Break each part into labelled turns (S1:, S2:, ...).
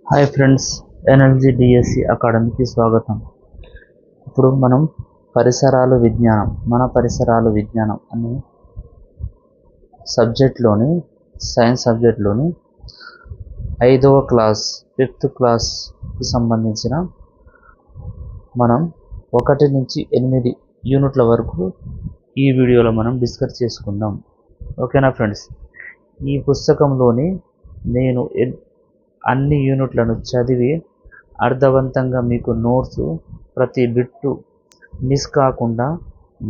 S1: Hi friends, energy DSC అకాడమీకి స్వాగతం. ఇప్పుడు మనం మన పరిసరాలు విజ్ఞానం అనే సైన్స్ సబ్జెక్ట్లోని 5వ క్లాస్ 5th క్లాస్కి సంబంధించిన మనం 1 నుంచి 8 యూనిట్ల వరకు ఈ వీడియోలో మనం డిస్కస్ చేసుకుందాం. ఓకేనా ఫ్రెండ్స్? ఈ పుస్తకంలోని నేను అన్ని యూనిట్లను చదివి అర్థవంతంగా మీకు నోట్స్ ప్రతి బిట్టు మిస్ కాకుండా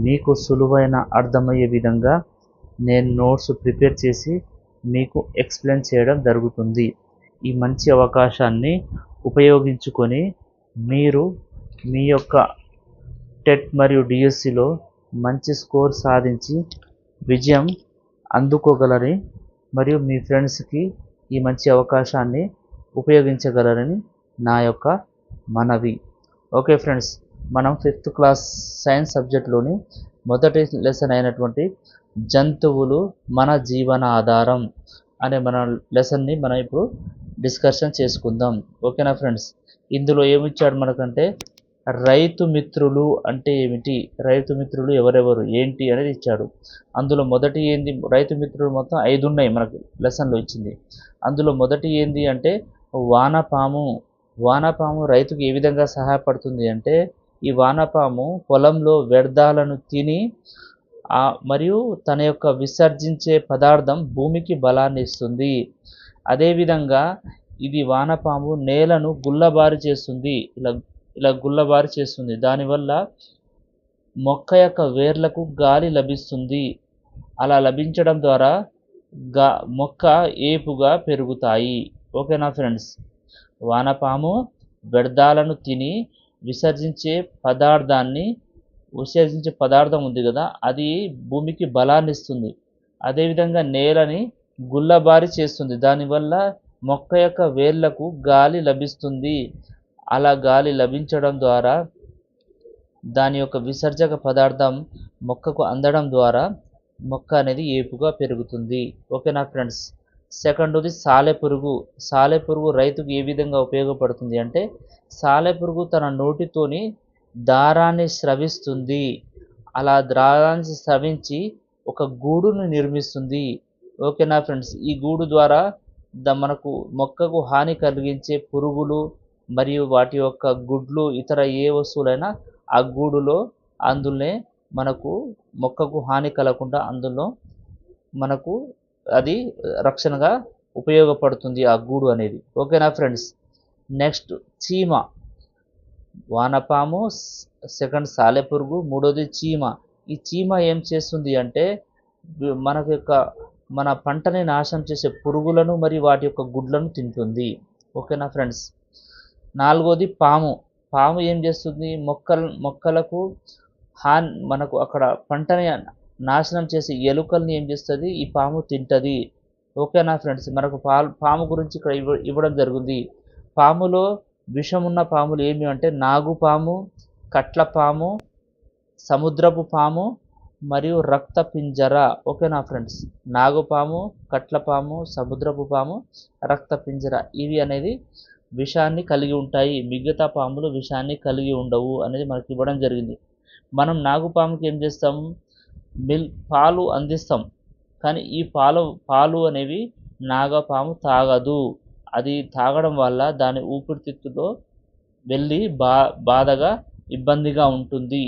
S1: మీకు సులువైన అర్థమయ్యే విధంగా నేను నోట్స్ ప్రిపేర్ చేసి మీకు ఎక్స్ప్లెయిన్ చేయడం జరుగుతుంది. ఈ మంచి అవకాశాన్ని ఉపయోగించుకొని మీరు మీ యొక్క టెట్ మరియు డిఎస్సిలో మంచి స్కోర్ సాధించి విజయం అందుకోగలరని మరియు మీ ఫ్రెండ్స్కి ఈ మంచి అవకాశాన్ని ఉపయోగించగలరని నా యొక్క మనవి. ఓకే ఫ్రెండ్స్, మనం 5th క్లాస్ సైన్స్ సబ్జెక్ట్లోని మొదటి లెసన్ అయినటువంటి జంతువులు మన జీవన ఆధారం అనే మన లెసన్ని మనం ఇప్పుడు డిస్కషన్ చేసుకుందాం. ఓకేనా ఫ్రెండ్స్? ఇందులో ఏమిచ్చాడు మనకంటే రైతు మిత్రులు అంటే ఏమిటి, రైతు మిత్రులు ఎవరెవరు ఏంటి అనేది ఇచ్చాడు. అందులో మొదటి ఏంది, రైతు మిత్రులు మొత్తం 5 ఉన్నాయి మనకు లెసన్లో ఇచ్చింది. అందులో మొదటి ఏంది అంటే వానపాము రైతుకు ఏ విధంగా సహాయపడుతుంది అంటే, ఈ వానపాము పొలంలో వ్యర్థాలను తిని మరియు తన యొక్క విసర్జించే పదార్థం భూమికి బలాన్ని ఇస్తుంది. అదేవిధంగా ఇది వానపాము నేలను గుల్లబారి చేస్తుంది, ఇలా గుల్లబారి చేస్తుంది. దానివల్ల మొక్క యొక్క వేర్లకు గాలి లభిస్తుంది. అలా లభించడం ద్వారా మొక్క ఏపుగా పెరుగుతాయి. ఓకేనా ఫ్రెండ్స్? వానపాము వ్యర్థాలను తిని విసర్జించే పదార్థం ఉంది కదా, అది భూమికి బలాన్ని ఇస్తుంది. అదేవిధంగా నేలని గుల్లబారి చేస్తుంది. దానివల్ల మొక్క యొక్క వేర్లకు గాలి లభిస్తుంది. అలా గాలి లభించడం ద్వారా దాని యొక్క విసర్జక పదార్థం మొక్కకు అందడం ద్వారా మొక్క అనేది ఏపుగా పెరుగుతుంది. ఓకేనా ఫ్రెండ్స్? సెకండ్ది సాలెపురుగు రైతుకు ఏ విధంగా ఉపయోగపడుతుంది అంటే, సాలెపురుగు తన నోటితోని దారాన్ని స్రవిస్తుంది. అలా దారాన్ని స్రవించి ఒక గూడును నిర్మిస్తుంది. ఓకేనా ఫ్రెండ్స్? ఈ గూడు ద్వారా మనకు మొక్కకు హాని కలిగించే పురుగులు మరియు వాటి యొక్క గుడ్లు ఇతర ఏ వస్తువులైనా ఆ గూడులో అందులోనే మనకు మొక్కకు హాని కలగకుండా అందులో మనకు అది రక్షణగా ఉపయోగపడుతుంది ఆ గూడు అనేది. ఓకేనా ఫ్రెండ్స్? నెక్స్ట్ చీమ. వానపాము, సెకండ్ సాలెపురుగు, మూడోది చీమ. ఈ చీమ ఏం చేస్తుంది అంటే మన పంటని నాశనం చేసే పురుగులను మరియు వాటి యొక్క గుడ్లను తింటుంది. ఓకేనా ఫ్రెండ్స్? నాలుగోది పాము ఏం చేస్తుంది, మొక్కలకు మనకు అక్కడ పంటని నాశనం చేసి ఎలుకల్ని ఏం చేస్తుంది, ఈ పాము తింటుంది. ఓకేనా ఫ్రెండ్స్? మనకు పాము గురించి ఇక్కడ ఇవ్వడం జరిగింది. పాములో విషమున్న పాములు ఏమి అంటే నాగుపాము, కట్లపాము, సముద్రపు పాము మరియు రక్త పింజర. ఓకేనా ఫ్రెండ్స్? నాగుపాము, కట్లపాము, సముద్రపు పాము, రక్త పింజర ఇవి అనేది విషాన్ని కలిగి ఉంటాయి. మిగతా పాములు విషాన్ని కలిగి ఉండవు అనేది మనకి ఇవ్వడం జరిగింది. మనం నాగుపాముకి ఏం చేస్తాం, పాలు అందిస్తాం. కానీ ఈ పాలు అనేవి నాగపాము తాగదు. అది తాగడం వల్ల దాని ఊపిరితిత్తులో వెళ్ళి బాధగా ఇబ్బందిగా ఉంటుంది.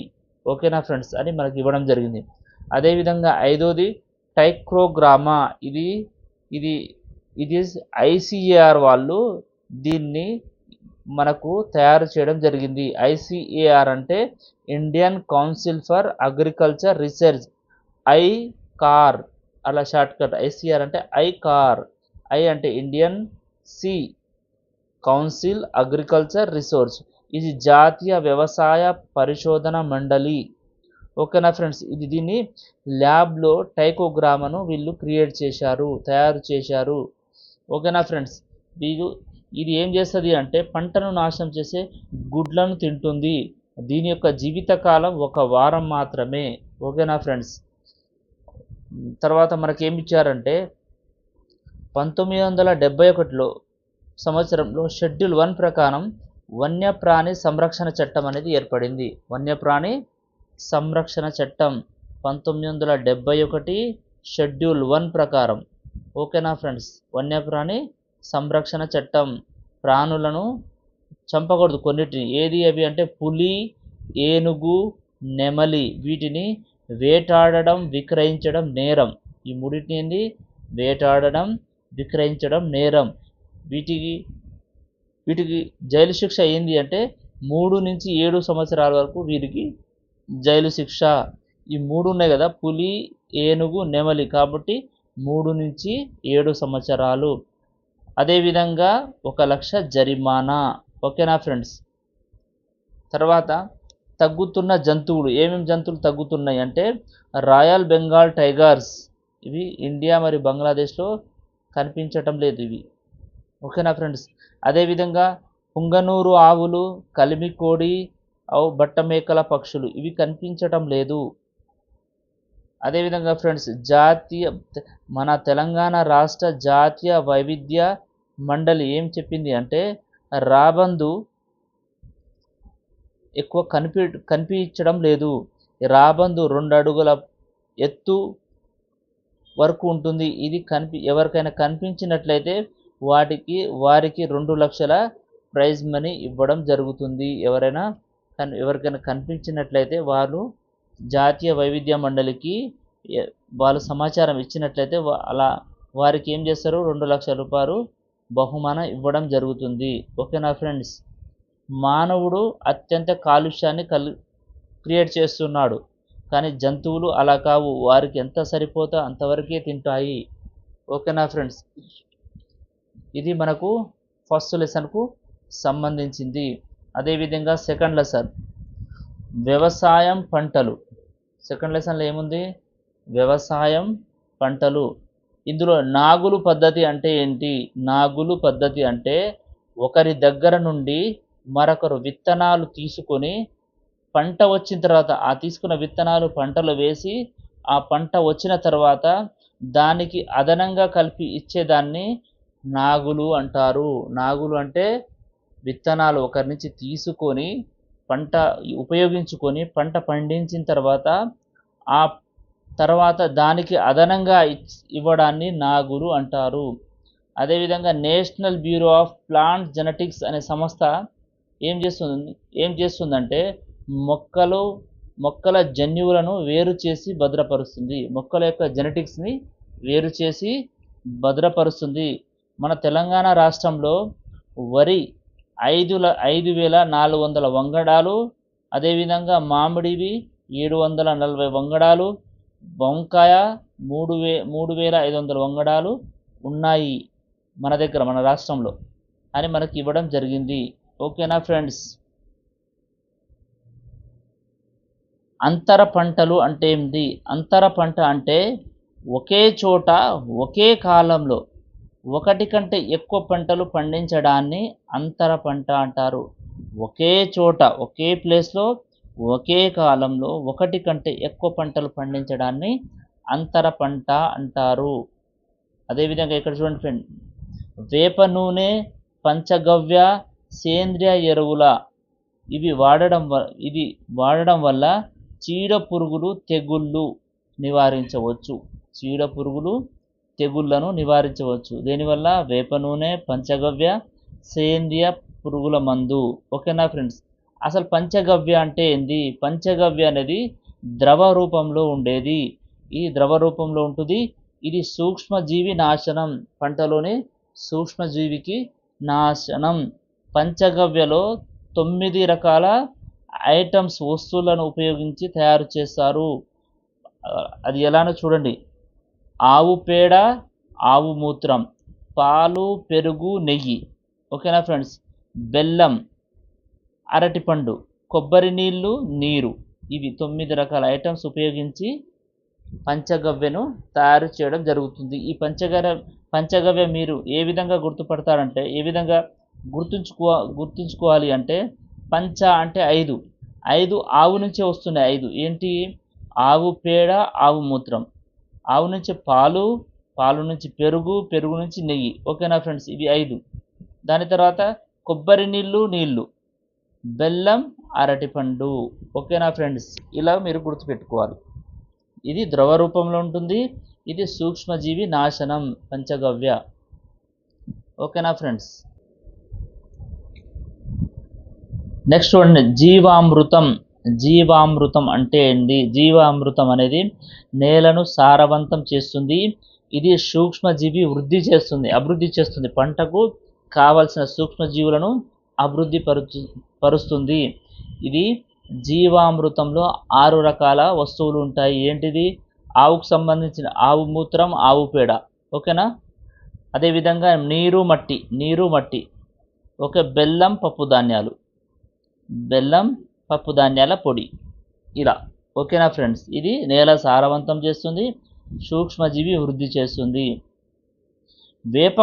S1: ఓకేనా ఫ్రెండ్స్? అని మనకి ఇవ్వడం జరిగింది. అదేవిధంగా 5వది టైక్రోగ్రామా. ఇది ఐసిఏఆర్ వాళ్ళు దీన్ని మనకు తయారు చేయడం జరిగింది. ఐసిఏఆర్ అంటే Indian council for agriculture research, ICAR అలా షార్ట్కట్. ఐసిఆర్ అంటే ఐకార్. ఐ అంటే Indian, C council agriculture research. ఇది జాతీయ వ్యవసాయ పరిశోధన మండలి. ఓకేనా ఫ్రెండ్స్? దీన్ని ల్యాబ్లో టైకోగ్రామాను వీళ్ళు తయారు చేశారు. ఓకేనా ఫ్రెండ్స్? ఇది ఏం చేస్తుంది అంటే పంటను నాశనం చేసే గుడ్లను తింటుంది. దీని యొక్క జీవితకాలం 1 వారం మాత్రమే. ఓకేనా ఫ్రెండ్స్? తర్వాత మనకేమి ఇచ్చారంటే 1971లో సంవత్సరంలో షెడ్యూల్ 1 ప్రకారం వన్యప్రాణి సంరక్షణ చట్టం అనేది ఏర్పడింది. వన్యప్రాణి సంరక్షణ చట్టం 1971 షెడ్యూల్ 1 ప్రకారం. ఓకేనా ఫ్రెండ్స్? వన్యప్రాణి సంరక్షణ చట్టం. ప్రాణులను చంపకూడదు కొన్నిటిని. ఏది అవి అంటే పులి, ఏనుగు, నెమలి, వీటిని వేటాడడం, విక్రయించడం నేరం. ఈ మూడింటిని వేటాడడం, విక్రయించడం నేరం. వీటికి జైలు శిక్ష ఏంది అంటే 3 నుంచి 7 సంవత్సరాల వరకు వీరికి జైలు శిక్ష. ఈ 3 ఉన్నాయి కదా, పులి, ఏనుగు, నెమలి, కాబట్టి 3 నుంచి 7 సంవత్సరాలు. అదేవిధంగా 1 లక్ష జరిమానా. ఓకేనా ఫ్రెండ్స్? తర్వాత తగ్గుతున్న జంతువులు. ఏమేమి జంతువులు తగ్గుతున్నాయి అంటే రాయల్ బెంగాల్ టైగర్స్. ఇవి ఇండియా మరియు బంగ్లాదేశ్లో కనిపించటం లేదు ఇవి. ఓకేనా ఫ్రెండ్స్? అదేవిధంగా పుంగనూరు ఆవులు, కలిమికోడి, బట్టమేకల పక్షులు ఇవి కనిపించటం లేదు. అదేవిధంగా ఫ్రెండ్స్ మన తెలంగాణ రాష్ట్ర జాతీయ వైవిధ్య మండలి ఏం చెప్పింది అంటే రాబందు ఎక్కువ కనిపించడం లేదు. రాబందు 2 అడుగుల ఎత్తు వరకు ఉంటుంది. ఇది ఎవరికైనా కనిపించినట్లయితే వారికి 2 లక్షల ప్రైజ్ మనీ ఇవ్వడం జరుగుతుంది. ఎవరికైనా కనిపించినట్లయితే వాళ్ళు జాతీయ వైవిధ్య మండలికి వాళ్ళు సమాచారం ఇచ్చినట్లయితే వారికి ఏం చేస్తారు, 2 లక్షల రూపాయలు బహుమానం ఇవ్వడం జరుగుతుంది. ఓకేనా ఫ్రెండ్స్? మానవుడు అత్యంత కాలుష్యాన్ని క్రియేట్ చేస్తున్నాడు, కానీ జంతువులు అలా కావు. వారికి ఎంత సరిపోతా అంతవరకే తింటాయి. ఓకేనా ఫ్రెండ్స్? ఇది మనకు ఫస్ట్ లెసన్కు సంబంధించింది. అదేవిధంగా సెకండ్ లెసన్ వ్యవసాయం పంటలు. సెకండ్ లెసన్లో ఏముంది? వ్యవసాయం పంటలు. ఇందులో నాగులు పద్ధతి అంటే ఏంటి? నాగులు పద్ధతి అంటే ఒకరి దగ్గర నుండి మరొకరు విత్తనాలు తీసుకొని పంట వచ్చిన తర్వాత ఆ తీసుకున్న విత్తనాలు పంటలో వేసి ఆ పంట వచ్చిన తర్వాత దానికి అదనంగా కలిపి ఇచ్చేదాన్ని నాగులు అంటారు. నాగులు అంటే విత్తనాలు ఒకరి నుంచి తీసుకొని ఉపయోగించుకొని పంట పండించిన తర్వాత దానికి అదనంగా ఇవ్వడాన్ని నాగులు అంటారు. అదేవిధంగా national bureau of plant genetics అనే సంస్థ ఏం చేస్తుందంటే మొక్కల జన్యువులను వేరు చేసి భద్రపరుస్తుంది. మొక్కల యొక్క జెనెటిక్స్ని వేరు చేసి భద్రపరుస్తుంది. మన తెలంగాణ రాష్ట్రంలో వరి 5,400 వంగడాలు, అదేవిధంగా మామిడివి 740 వంగడాలు, వంకాయ 3,500 వంగడాలు ఉన్నాయి మన దగ్గర, మన రాష్ట్రంలో అని మనకి ఇవ్వడం జరిగింది. ఓకేనా ఫ్రెండ్స్? అంతర పంటలు అంటే ఏంటి? అంతర పంట అంటే ఒకే చోట ఒకే కాలంలో ఒకటి కంటే ఎక్కువ పంటలు పండించడాన్ని అంతర పంట అంటారు. ఒకే చోట ఒకే ప్లేస్లో ఒకే కాలంలో ఒకటి కంటే ఎక్కువ పంటలు పండించడాన్ని అంతర పంట అంటారు. అదేవిధంగా ఇక్కడ చూడండి ఫ్రెండ్, వేప నూనె, పంచగవ్య, సేంద్రియ ఎరువుల ఇది వాడడం వల్ల చీడ పురుగులు తెగుళ్ళు నివారించవచ్చు. చీడ పురుగులు తెగుళ్లను నివారించవచ్చు. దీనివల్ల వేప నూనె, పంచగవ్య, సేంద్రియ పురుగుల మందు. ఓకేనా ఫ్రెండ్స్? అసలు పంచగవ్య అంటే ఏంది? పంచగవ్య అనేది ద్రవ రూపంలో ఉండేది. ఈ ద్రవ రూపంలో ఉంటుంది. ఇది సూక్ష్మజీవి నాశనం. పంటలోని సూక్ష్మజీవికి నాశనం. పంచగవ్యలో 9 రకాల ఐటమ్స్ వస్తువులను ఉపయోగించి తయారు చేస్తారు. అది ఎలానో చూడండి. ఆవు పేడ, ఆవు మూత్రం, పాలు, పెరుగు, నెయ్యి. ఓకేనా ఫ్రెండ్స్? బెల్లం, అరటిపండు, కొబ్బరి నీళ్ళు, నీరు. ఇవి 9 రకాల ఐటమ్స్ ఉపయోగించి పంచగవ్యను తయారు చేయడం జరుగుతుంది. ఈ పంచగవ్య మీరు ఏ విధంగా గుర్తుపడతారంటే, ఏ విధంగా గుర్తుంచుకోవాలి అంటే, పంచ అంటే 5 ఆవు నుంచే వస్తున్నాయి. 5 ఏంటి? ఆవు పేడ, ఆవు మూత్రం, ఆవు నుంచి పాలు నుంచి పెరుగు, పెరుగు నుంచి నెయ్యి. ఓకేనా ఫ్రెండ్స్? ఇవి 5. దాని తర్వాత కొబ్బరి నీళ్ళు, బెల్లం, అరటిపండు. ఓకేనా ఫ్రెండ్స్, ఇలా మీరు గుర్తుపెట్టుకోవాలి. ఇది ద్రవ రూపంలో ఉంటుంది, ఇది సూక్ష్మజీవి నాశనం పంచగవ్య. ఓకేనా ఫ్రెండ్స్. నెక్స్ట్ చూడండి, జీవామృతం అంటే ఏంటి? జీవామృతం అనేది నేలను సారవంతం చేస్తుంది. ఇది సూక్ష్మజీవి అభివృద్ధి చేస్తుంది. పంటకు కావలసిన సూక్ష్మజీవులను అభివృద్ధి పరుస్తుంది. ఇది జీవామృతంలో 6 రకాల వస్తువులు ఉంటాయి. ఏంటిది? ఆవుకు సంబంధించిన ఆవు మూత్రం, ఆవు పేడ. ఓకేనా. అదేవిధంగా నీరు మట్టి. ఓకే. బెల్లం, పప్పు ధాన్యాల పొడి. ఇలా. ఓకేనా ఫ్రెండ్స్. ఇది నేల సారవంతం చేస్తుంది, సూక్ష్మజీవి వృద్ధి చేస్తుంది. వేప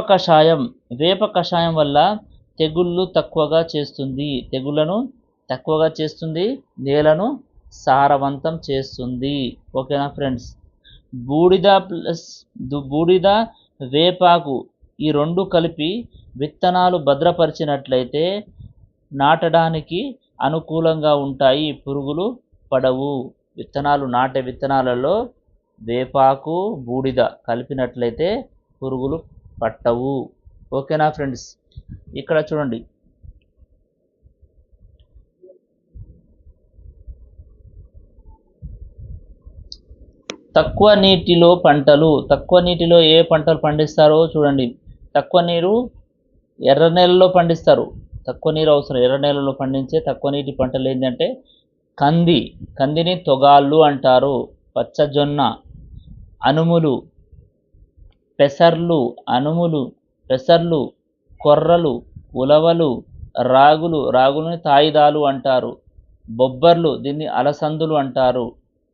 S1: కషాయం వల్ల తెగుళ్ళను తక్కువగా చేస్తుంది, నేలను సారవంతం చేస్తుంది. ఓకేనా ఫ్రెండ్స్. బూడిద, వేపాకు ఈ 2 కలిపి విత్తనాలు భద్రపరిచినట్లయితే నాటడానికి అనుకూలంగా ఉంటాయి, పురుగులు పడవు. నాటే విత్తనాలలో వేపాకు, బూడిద కలిపినట్లయితే పురుగులు పట్టవు. ఓకేనా ఫ్రెండ్స్. ఇక్కడ చూడండి, తక్కువ నీటిలో ఏ పంటలు పండిస్తారో చూడండి. తక్కువ నీరు ఎర్ర నేలలో పండిస్తారు. తక్కువ నీరు అవసరం ఎర్ర నేలలో పండించే తక్కువ నీటి పంటలు ఏంటంటే కందిని తొగాళ్ళు అంటారు. పచ్చజొన్న, అనుములు, పెసర్లు, కొర్రలు, ఉలవలు, రాగులని తాయిదాలు అంటారు. బొబ్బర్లు, దీన్ని అలసందులు అంటారు.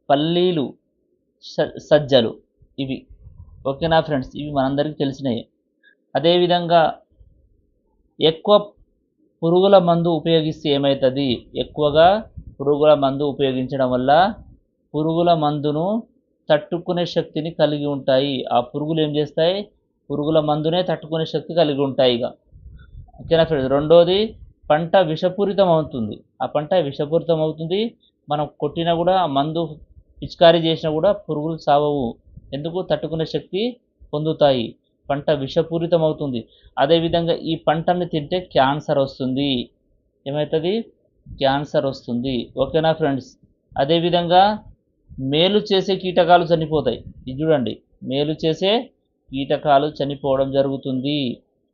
S1: పల్లీలు, సజ్జలు. ఇవి. ఓకేనా ఫ్రెండ్స్, ఇవి మనందరికీ తెలిసినవి. అదేవిధంగా ఎక్కువ పురుగుల మందు ఉపయోగిస్తే ఏమవుతుంది? ఎక్కువగా పురుగుల మందు ఉపయోగించడం వల్ల పురుగుల మందును తట్టుకునే శక్తిని కలిగి ఉంటాయి. ఆ పురుగులు ఏం చేస్తాయి? పురుగుల మందునే తట్టుకునే శక్తి కలిగి ఉంటాయి. ఇక ఓకేనా ఫ్రెండ్స్. రెండోది, పంట విషపూరితం అవుతుంది. మనం కొట్టినా కూడా, మందు పిచికారీ చేసినా కూడా పురుగులు సావవు. ఎందుకు? తట్టుకునే శక్తి పొందుతాయి. పంట విషపూరితం అవుతుంది. అదేవిధంగా ఈ పంటని తింటే క్యాన్సర్ వస్తుంది. ఏమవుతుంది? క్యాన్సర్ వస్తుంది. ఓకేనా ఫ్రెండ్స్. అదేవిధంగా మేలు చేసే కీటకాలు చనిపోతాయి. ఇది చూడండి, మేలు చేసే కీటకాలు చనిపోవడం జరుగుతుంది.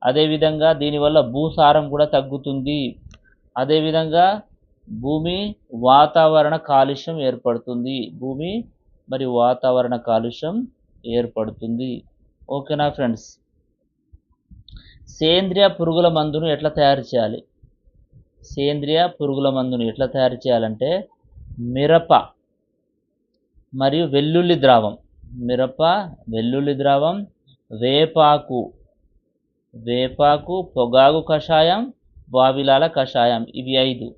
S1: అదేవిధంగా దీనివల్ల భూసారం కూడా తగ్గుతుంది. అదేవిధంగా భూమి వాతావరణ కాలుష్యం ఏర్పడుతుంది. ఓకేనా ఫ్రెండ్స్. సేంద్రియ పురుగుల మందును ఎట్లా తయారు చేయాలంటే మిరప మరియు వెల్లుల్లి ద్రావం, వేపాకు, పొగాకు కషాయం, వావిలాల కషాయం. ఇవి 5.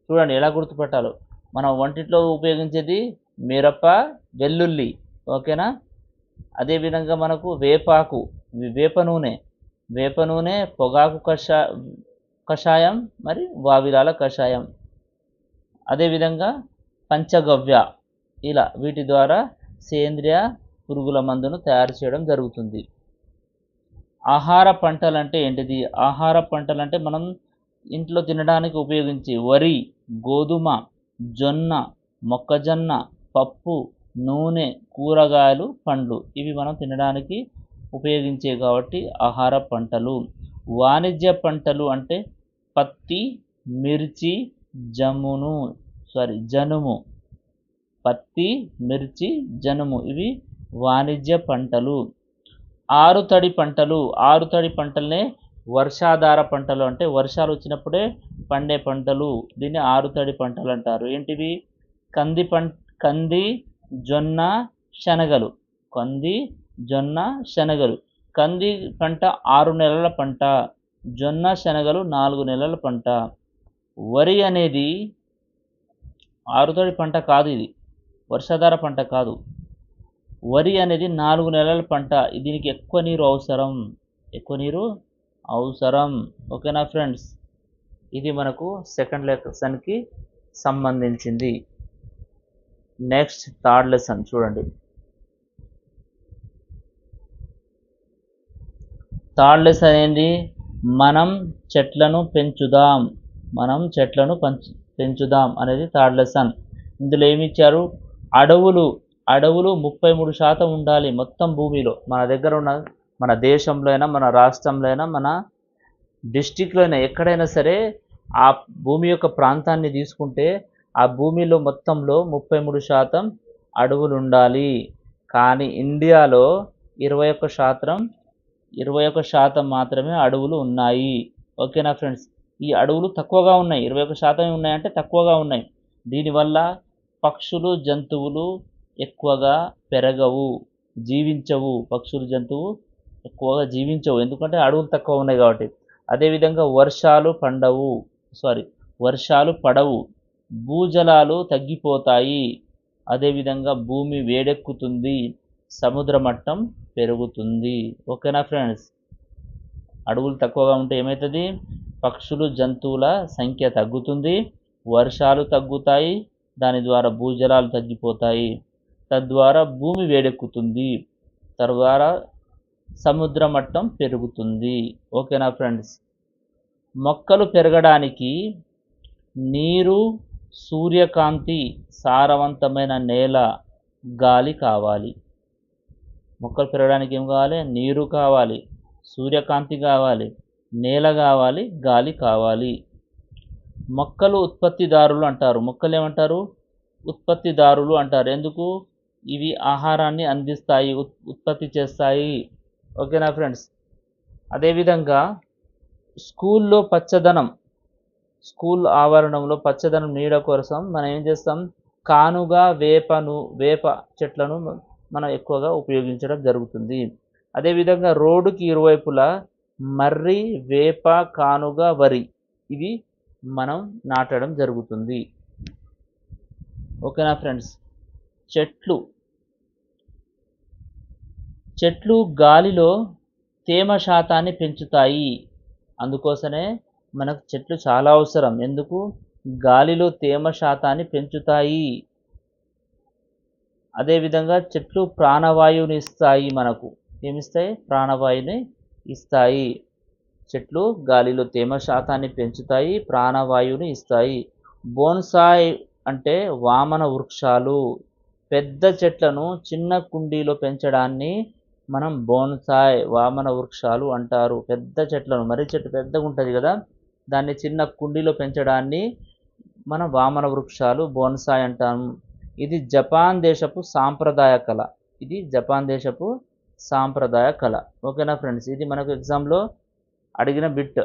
S1: చూడండి ఎలా గుర్తుపెట్టాలో. మనం వంటిట్లో ఉపయోగించేది మిరప, వెల్లుల్లి. ఓకేనా. అదేవిధంగా మనకు వేప నూనె, పొగాకు కషాయం మరి వావిలాల కషాయం. అదేవిధంగా పంచగవ్య. ఇలా వీటి ద్వారా సేంద్రియ పురుగుల మందును తయారు చేయడం జరుగుతుంది. ఆహార పంటలు అంటే ఏంటిది? ఆహార పంటలు అంటే మనం ఇంట్లో తినడానికి ఉపయోగించే వరి, గోధుమ, జొన్న, మొక్కజొన్న, పప్పు, నూనె, కూరగాయలు, పండ్లు. ఇవి మనం తినడానికి ఉపయోగించే కాబట్టి ఆహార పంటలు. వాణిజ్య పంటలు అంటే పత్తి, మిర్చి, జనుము. ఇవి వాణిజ్య పంటలు. ఆరుతడి పంటలనే వర్షాధార పంటలు అంటే వర్షాలు వచ్చినప్పుడే పండే పంటలు. దీన్ని ఆరుతడి పంటలు అంటారు. ఏంటివి? కంది, జొన్న, శనగలు. కంది పంట 6 నెలల పంట, జొన్న, శనగలు 4 నెలల పంట. వరి అనేది ఆరుతడి పంట కాదు, ఇది వర్షాధార పంట కాదు. వరి అనేది 4 నెలల పంట. దీనికి ఎక్కువ నీరు అవసరం. ఓకేనా ఫ్రెండ్స్, ఇది మనకు సెకండ్ లెసన్కి సంబంధించింది. నెక్స్ట్ థర్డ్ లెసన్ చూడండి. థర్డ్ లెసన్ ఏంటి? మనం చెట్లను పెంచుదాం, మనం చెట్లను పెంచుదాం అనేది థర్డ్ లెసన్. ఇందులో ఏమి ఇచ్చారు? అడవులు 33% ఉండాలి మొత్తం భూమిలో. మన దగ్గర ఉన్న, మన దేశంలో అయినా, మన రాష్ట్రంలో అయినా, మన డిస్టిక్లో అయినా, ఎక్కడైనా సరే ఆ భూమి యొక్క ప్రాంతాన్ని తీసుకుంటే ఆ భూమిలో మొత్తంలో 33% అడవులు ఉండాలి. కానీ ఇండియాలో 21% మాత్రమే అడవులు ఉన్నాయి. ఓకేనా ఫ్రెండ్స్, ఈ అడవులు తక్కువగా ఉన్నాయి. 21% ఉన్నాయంటే తక్కువగా ఉన్నాయి. దీనివల్ల పక్షులు జంతువులు ఎక్కువగా పెరగవు, జీవించవు. పక్షులు జంతువు ఎక్కువగా జీవించవు, ఎందుకంటే అడవులు తక్కువ ఉన్నాయి కాబట్టి. అదేవిధంగా వర్షాలు పడవు, భూజలాలు తగ్గిపోతాయి. అదేవిధంగా భూమి వేడెక్కుతుంది, సముద్ర మట్టం పెరుగుతుంది. ఓకేనా ఫ్రెండ్స్, అడవులు తక్కువగా ఉంటే ఏమవుతుంది? పక్షులు జంతువుల సంఖ్య తగ్గుతుంది, వర్షాలు తగ్గుతాయి, దాని ద్వారా భూజలాలు తగ్గిపోతాయి, తద్వారా భూమి వేడెక్కుతుంది, తద్వారా సముద్ర మట్టం పెరుగుతుంది. ఓకేనా ఫ్రెండ్స్, మొక్కలు పెరగడానికి నీరు, సూర్యకాంతి, సారవంతమైన నేల, గాలి కావాలి. మొక్కలు పెరగడానికి ఏం కావాలి? నీరు కావాలి, సూర్యకాంతి కావాలి, నేల కావాలి, గాలి కావాలి. మొక్కలు ఉత్పత్తిదారులు అంటారు. మొక్కలు ఏమంటారు? ఉత్పత్తిదారులు అంటారు. ఎందుకు? ఇవి ఆహారాన్ని అందిస్తాయి, ఉత్పత్తి చేస్తాయి. ఓకేనా ఫ్రెండ్స్, అదేవిధంగా స్కూల్లో పచ్చదనం, స్కూల్ ఆవరణంలో పచ్చదనం నీడ కోసం మనం ఏం చేస్తాం? కానుగ, వేప చెట్లను మనం ఎక్కువగా ఉపయోగించడం జరుగుతుంది. అదేవిధంగా రోడ్డుకి ఇరువైపులా మర్రి, వేప, కానుగ, వరి ఇవి మనం నాటడం జరుగుతుంది. ఓకేనా ఫ్రెండ్స్, చెట్లు గాలిలో తేమ శాతాన్ని పెంచుతాయి. అందుకోసమే మనకు చెట్లు చాలా అవసరం. ఎందుకు? గాలిలో తేమ శాతాన్ని పెంచుతాయి. అదేవిధంగా చెట్లు ప్రాణవాయువుని ఇస్తాయి. మనకు ఏమిస్తాయి? ప్రాణవాయువుని ఇస్తాయి. చెట్లు గాలిలో తేమ శాతాన్ని పెంచుతాయి, ప్రాణవాయువుని ఇస్తాయి. బోన్సాయ్ అంటే వామన వృక్షాలు. పెద్ద చెట్లను చిన్న కుండీలో పెంచడాన్ని మనం బోన్సాయ్, వామన వృక్షాలు అంటారు. పెద్ద చెట్లను, మర్రి చెట్టు పెద్దగా ఉంటుంది కదా, దాన్ని చిన్న కుండీలో పెంచడాన్ని మనం వామన వృక్షాలు, బోన్సాయ్ అంటాము. ఇది జపాన్ దేశపు సాంప్రదాయ కళ. ఓకేనా ఫ్రెండ్స్, ఇది మనకు ఎగ్జామ్లో అడిగిన బిట్.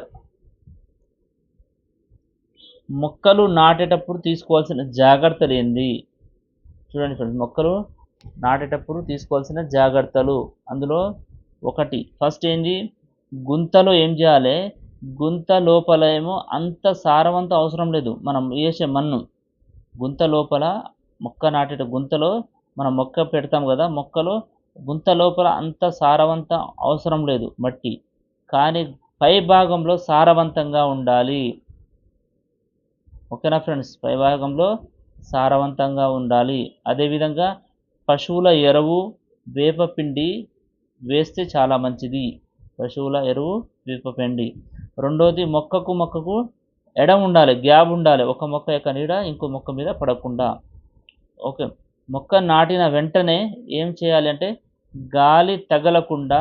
S1: మొక్కలు నాటేటప్పుడు తీసుకోవాల్సిన జాగ్రత్తలు ఏంది? చూడండి ఫ్రెండ్స్, మొక్కలు నాటేటప్పుడు తీసుకోవాల్సిన జాగ్రత్తలు, అందులో ఫస్ట్ ఏంటి? గుంతలో ఏం చేయాలి? గుంత లోపల ఏమో అంత సారవంతం అవసరం లేదు. మనం వేసే మన్ను గుంత లోపల, మొక్క నాటేట గుంతలో మనం మొక్క పెడతాం కదా, మొక్కలో గుంత లోపల అంత సారవంతం అవసరం లేదు మట్టి, కానీ పై భాగంలో సారవంతంగా ఉండాలి. ఓకేనా ఫ్రెండ్స్, పై భాగంలో సారవంతంగా ఉండాలి. అదేవిధంగా పశువుల ఎరువు, వేపపిండి వేస్తే చాలా మంచిది. పశువుల ఎరువు, వేపపిండి. రెండోది, మొక్కకు ఎడం ఉండాలి, గ్యాప్ ఉండాలి. ఒక మొక్క యొక్క నీడ ఇంకో మొక్క మీద పడకుండా. ఓకే, మొక్క నాటిన వెంటనే ఏం చేయాలి అంటే గాలి తగలకుండా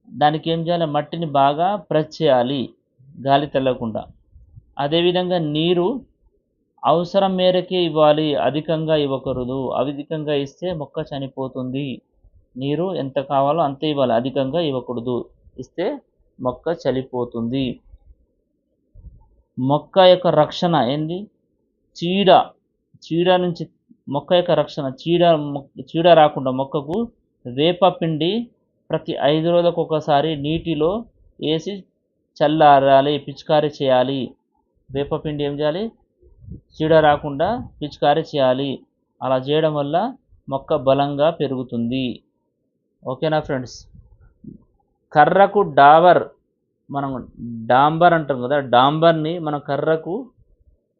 S1: దానికి ఏం చేయాలి? మట్టిని బాగా ప్రెస్ చేయాలి, గాలి తగలకుండా. అదేవిధంగా నీరు అవసరం మేరకే ఇవ్వాలి, అధికంగా ఇవ్వకూడదు. అధికంగా ఇస్తే మొక్క చనిపోతుంది. నీరు ఎంత కావాలో అంతే ఇవ్వాలి, అధికంగా ఇవ్వకూడదు. ఇస్తే మొక్క చనిపోతుంది. మొక్క యొక్క రక్షణ ఏంది? చీడ నుంచి మొక్క యొక్క రక్షణ, చీడ రాకుండా మొక్కకు వేపపిండి ప్రతి 5 రోజులకు ఒకసారి నీటిలో వేసి చల్లారాలి, పిచికారీ చేయాలి. వేపపిండి ఏం చేయాలి? చీడ రాకుండా పిచికారీ చేయాలి. అలా చేయడం వల్ల మొక్క బలంగా పెరుగుతుంది. ఓకేనా ఫ్రెండ్స్, కర్రకు డాబర్ మనం డాంబర్ అంటాం కదా, డాంబర్ని మన కర్రకు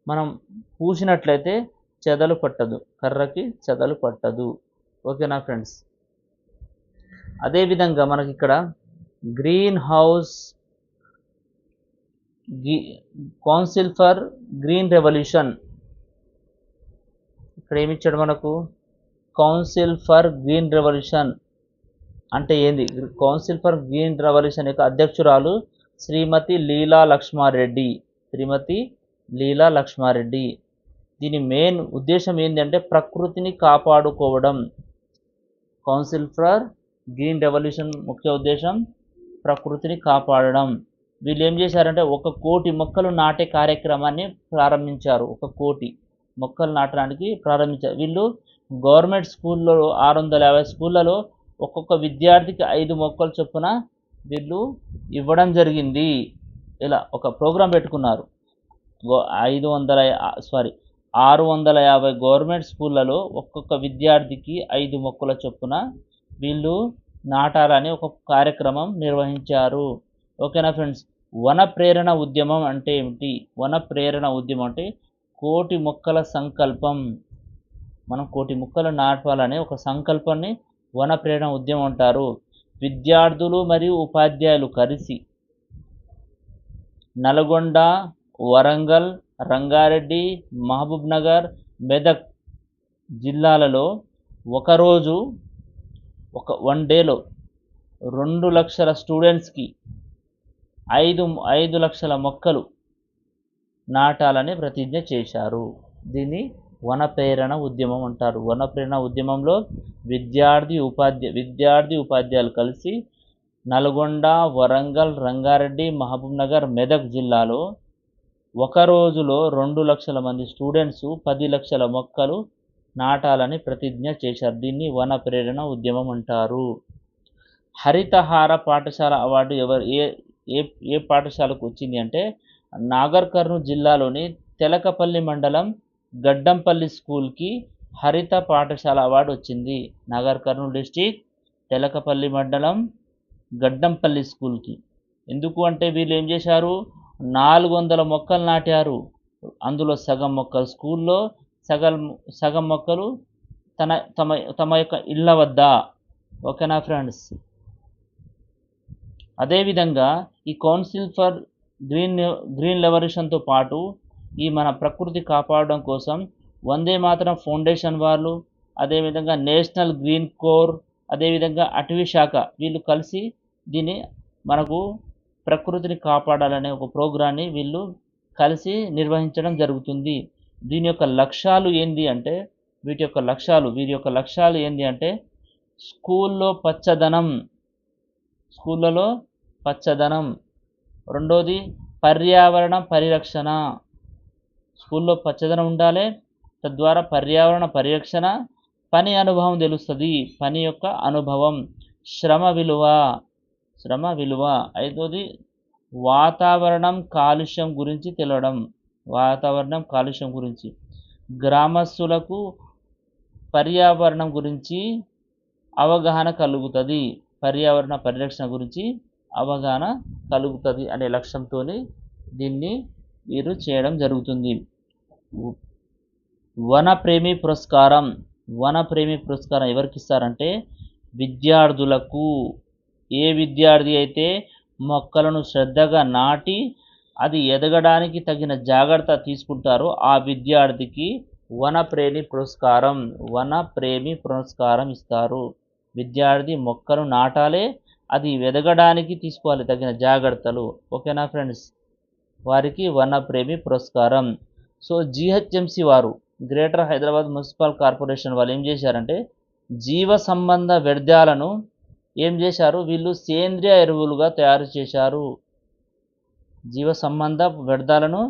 S1: మనం పూసినట్లయితే చెదలు పట్టదు, కర్రకి చెదలు పట్టదు. ఓకేనా ఫ్రెండ్స్. అదేవిధంగా మనకి ఇక్కడ green house council for green revolution, ఇక్కడ ఏమి ఇచ్చాడు మనకు, కౌన్సిల్ ఫర్ గ్రీన్ రెవల్యూషన్ అంటే ఏంది? కౌన్సిల్ ఫర్ గ్రీన్ రెవల్యూషన్ యొక్క అధ్యక్షురాలు శ్రీమతి లీలా లక్ష్మారెడ్డి, శ్రీమతి లీలా లక్ష్మారెడ్డి. దీని మెయిన్ ఉద్దేశం ఏంటంటే ప్రకృతిని కాపాడుకోవడం. కౌన్సిల్ ఫర్ గ్రీన్ రెవల్యూషన్ ముఖ్య ఉద్దేశం ప్రకృతిని కాపాడడం. వీళ్ళు ఏం చేశారంటే 1 కోటి మొక్కలు నాటే కార్యక్రమాన్ని ప్రారంభించారు. 1 కోటి మొక్కలు నాటడానికి ప్రారంభించారు. వీళ్ళు గవర్నమెంట్ స్కూల్లో 650 స్కూళ్ళలో ఒక్కొక్క విద్యార్థికి 5 మొక్కలు చొప్పున వీళ్ళు ఇవ్వడం జరిగింది. ఇలా ఒక ప్రోగ్రాం పెట్టుకున్నారు. 650 గవర్నమెంట్ స్కూళ్ళలో ఒక్కొక్క విద్యార్థికి 5 మొక్కల చొప్పున వీళ్ళు నాటాలని ఒక కార్యక్రమం నిర్వహించారు. ఓకేనా ఫ్రెండ్స్. వన ప్రేరణ ఉద్యమం అంటే ఏమిటి? వన ప్రేరణ ఉద్యమం అంటే 1 కోటి మొక్కల సంకల్పం. మనం 1 కోటి మొక్కలు నాటాలనే ఒక సంకల్పాన్ని వన ప్రేరణ ఉద్యమం అంటారు. విద్యార్థులు మరియు ఉపాధ్యాయులు కలిసి నల్గొండ, వరంగల్, రంగారెడ్డి, మహబూబ్ నగర్, మెదక్ జిల్లాలలో ఒకరోజు వన్ డేలో 2 లక్షల స్టూడెంట్స్కి 5 లక్షల మొక్కలు నాటాలని ప్రతిజ్ఞ చేశారు. దీన్ని వన ప్రేరణ ఉద్యమం అంటారు. వన ప్రేరణ ఉద్యమంలో విద్యార్థి ఉపాధ్యాయులు కలిసి నల్గొండ, వరంగల్, రంగారెడ్డి, మహబూబ్ నగర్, మెదక్ జిల్లాలో ఒక రోజులో 2 లక్షల మంది స్టూడెంట్స్ 10 లక్షల మొక్కలు నాటాలని ప్రతిజ్ఞ చేశారు. దీన్ని వన ప్రేరణ ఉద్యమం అంటారు. హరితహార పాఠశాల అవార్డు ఏ పాఠశాలకు వచ్చింది అంటే నాగర్ కర్నూల్ జిల్లాలోని తెలకపల్లి మండలం గడ్డంపల్లి స్కూల్కి హరిత పాఠశాల అవార్డు వచ్చింది. నాగర్ కర్నూల్ డిస్టిక్ తెలకపల్లి మండలం గడ్డంపల్లి స్కూల్కి. ఎందుకు అంటే వీళ్ళు ఏం చేశారు, 400 మొక్కలు నాటారు. అందులో సగం మొక్కలు స్కూల్లో, సగం మొక్కలు తమ యొక్క ఇళ్ళ వద్ద. ఓకేనా ఫ్రెండ్స్. అదేవిధంగా ఈ కౌన్సిల్ ఫర్ గ్రీన్ రెవల్యూషన్తో పాటు ఈ మన ప్రకృతి కాపాడడం కోసం వందే మాతరం ఫౌండేషన్ వాళ్ళు, అదేవిధంగా నేషనల్ గ్రీన్ కోర్, అదేవిధంగా అటవీ శాఖ వీళ్ళు కలిసి దీన్ని మనకు ప్రకృతిని కాపాడాలనే ఒక ప్రోగ్రాన్ని వీళ్ళు కలిసి నిర్వహించడం జరుగుతుంది. దీని యొక్క లక్ష్యాలు ఏంటి అంటే వీరి యొక్క లక్ష్యాలు ఏంటి అంటే స్కూళ్ళలో పచ్చదనం, రెండోది పర్యావరణ పరిరక్షణ. స్కూల్లో పచ్చదనం ఉండాలి, తద్వారా పర్యావరణ పరిరక్షణ, పని అనుభవం తెలుస్తుంది, పని యొక్క అనుభవం, శ్రమ విలువ. ఐదోది వాతావరణం కాలుష్యం గురించి తెలవడం, గ్రామస్తులకు పర్యావరణం గురించి అవగాహన కలుగుతుంది, పర్యావరణ పరిరక్షణ గురించి అవగాహన కలుగుతుంది అనే లక్ష్యంతో దీన్ని వీరు చేయడం జరుగుతుంది. వనప్రేమి పురస్కారం ఎవరికి ఇస్తారంటే విద్యార్థులకు. ఏ విద్యార్థి అయితే మొక్కలను శ్రద్ధగా నాటి అది ఎదగడానికి తగిన జాగ్రత్త తీసుకుంటారో ఆ విద్యార్థికి వనప్రేమి పురస్కారం ఇస్తారు. విద్యార్థి మొక్కను నాటాలి, అది ఎదగడానికి తీసుకోవాలి తగిన జాగ్రత్తలు. ఓకేనా ఫ్రెండ్స్. వారికి వనప్రేమి పురస్కారం. సో జిహెచ్ఎంసి వారు, గ్రేటర్ హైదరాబాద్ మున్సిపల్ కార్పొరేషన్ వాళ్ళు ఏం చేశారంటే జీవ సంబంధ వ్యర్థాలను ఏం చేశారు, వీళ్ళు సేంద్రియ ఎరువులుగా తయారు చేశారు. జీవ సంబంధ వ్యర్థాలను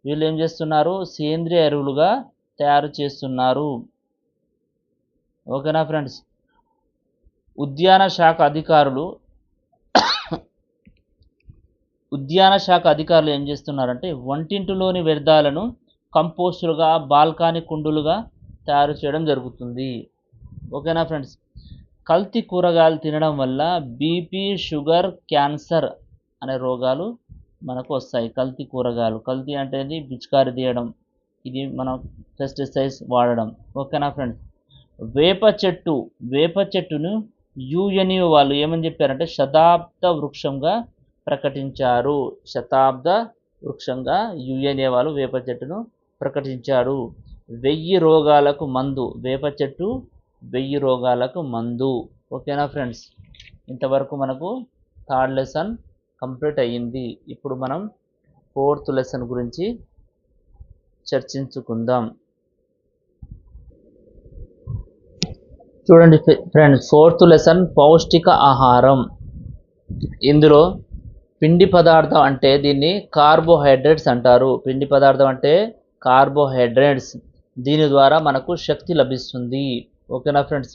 S1: వీళ్ళు ఏం చేస్తున్నారు, సేంద్రియ ఎరువులుగా తయారు చేస్తున్నారు. ఓకేనా ఫ్రెండ్స్. ఉద్యాన శాఖ అధికారులు ఏం చేస్తున్నారంటే వంటింటిలోని వ్యర్థాలను కంపోస్టులుగా, బాల్కనీ కుండులుగా తయారు చేయడం జరుగుతుంది. ఓకేనా ఫ్రెండ్స్. కల్తీ కూరగాయలు తినడం వల్ల బీపీ, షుగర్, క్యాన్సర్ అనే రోగాలు మనకు వస్తాయి. కల్తీ కూరగాయలు, కల్తీ అంటే పిచికారి తీయడం, ఇది మనం పెస్టిసైడ్స్ వాడడం. ఓకేనా ఫ్రెండ్స్. వేప చెట్టును యుఎన్ఓ వాళ్ళు ఏమని చెప్పారంటే శతాబ్ద వృక్షంగా ప్రకటించారు. శతాబ్ద వృక్షంగా యుఎన్ఏ వాళ్ళు వేప చెట్టును ప్రకటించారు. 1000 రోగాలకు మందు. వేప చెట్టు 1000 రోగాలకు మందు. ఓకేనా ఫ్రెండ్స్. ఇంతవరకు మనకు థర్డ్ లెసన్ కంప్లీట్ అయ్యింది. ఇప్పుడు మనం ఫోర్త్ లెసన్ గురించి చర్చించుకుందాం. చూడండి ఫ్రెండ్స్, ఫోర్త్ లెసన్ పౌష్టిక ఆహారం. ఇందులో పిండి పదార్థం అంటే దీన్ని కార్బోహైడ్రేట్స్ అంటారు. పిండి పదార్థం అంటే కార్బోహైడ్రేట్స్. దీని ద్వారా మనకు శక్తి లభిస్తుంది. ఓకేనా ఫ్రెండ్స్.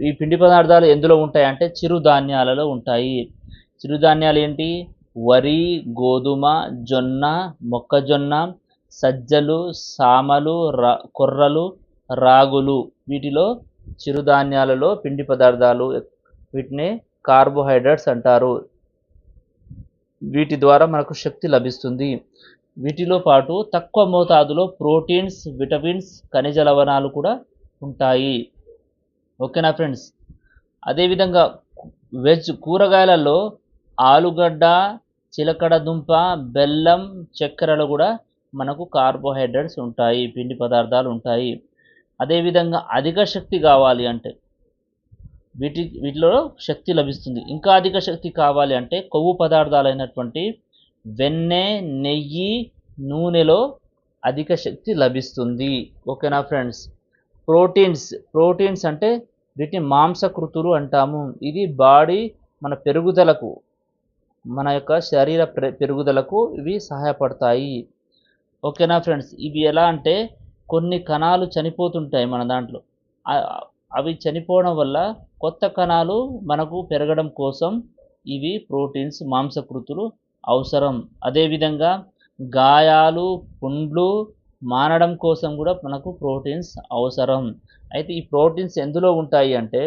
S1: ఈ పిండి పదార్థాలు ఎందులో ఉంటాయి అంటే చిరుధాన్యాలలో ఉంటాయి. చిరుధాన్యాలు ఏంటి? వరి, గోధుమ, జొన్న, మొక్కజొన్న, సజ్జలు, సామలు, కొర్రలు, రాగులు. వీటిలో చిరుధాన్యాలలో పిండి పదార్థాలు, వీటిని కార్బోహైడ్రేట్స్ అంటారు. వీటి ద్వారా మనకు శక్తి లభిస్తుంది. వీటిలో పాటు తక్కువ మోతాదులో ప్రోటీన్స్, విటమిన్స్, ఖనిజ లవణాలు కూడా ఉంటాయి. ఓకేనా ఫ్రెండ్స్. అదేవిధంగా కూరగాయలలో ఆలుగడ్డ, చిలకడ దుంప, బెల్లం, చక్కెరలు కూడా మనకు కార్బోహైడ్రేట్స్ ఉంటాయి, పిండి పదార్థాలు ఉంటాయి. అదేవిధంగా అధిక శక్తి కావాలి అంటే వీటిలో శక్తి లభిస్తుంది. ఇంకా అధిక శక్తి కావాలి అంటే కొవ్వు పదార్థాలైనటువంటి వెన్నె, నెయ్యి, నూనెలో అధిక శక్తి లభిస్తుంది. ఓకేనా ఫ్రెండ్స్. ప్రోటీన్స్ అంటే వీటిని మాంసకృతులు అంటాము. ఇది బాడీ మన పెరుగుదలకు, మన యొక్క శరీర పెరుగుదలకు ఇవి సహాయపడతాయి. ఓకేనా ఫ్రెండ్స్. ఇవి ఎలా అంటే కొన్ని కణాలు చనిపోతుంటాయి మన దాంట్లో. అవి చనిపోవడం వల్ల కొత్త కణాలు మనకు పెరగడం కోసం ఇవి ప్రోటీన్స్, మాంసకృతులు అవసరం. అదేవిధంగా గాయాలు, పుండ్లు మానడం కోసం కూడా మనకు ప్రోటీన్స్ అవసరం. అయితే ఈ ప్రోటీన్స్ ఎందులో ఉంటాయి అంటే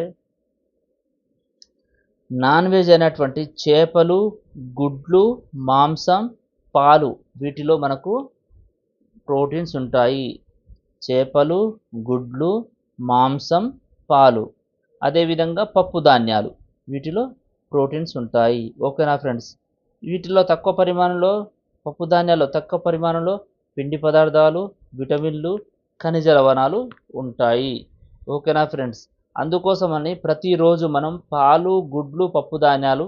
S1: నాన్ వెజ్ అయినటువంటి చేపలు, గుడ్లు, మాంసం, పాలు, వీటిలో మనకు ప్రోటీన్స్ ఉంటాయి. చేపలు, గుడ్లు, మాంసం, పాలు. అదేవిధంగా పప్పు ధాన్యాలు, వీటిలో ప్రోటీన్స్ ఉంటాయి. ఓకేనా ఫ్రెండ్స్. వీటిలో తక్కువ పరిమాణంలో, పప్పు ధాన్యాల్లో తక్కువ పరిమాణంలో పిండి పదార్థాలు, విటమిన్లు, ఖనిజ లవణాలు ఉంటాయి. ఓకేనా ఫ్రెండ్స్. అందుకోసమని ప్రతిరోజు మనం పాలు, గుడ్లు, పప్పు ధాన్యాలు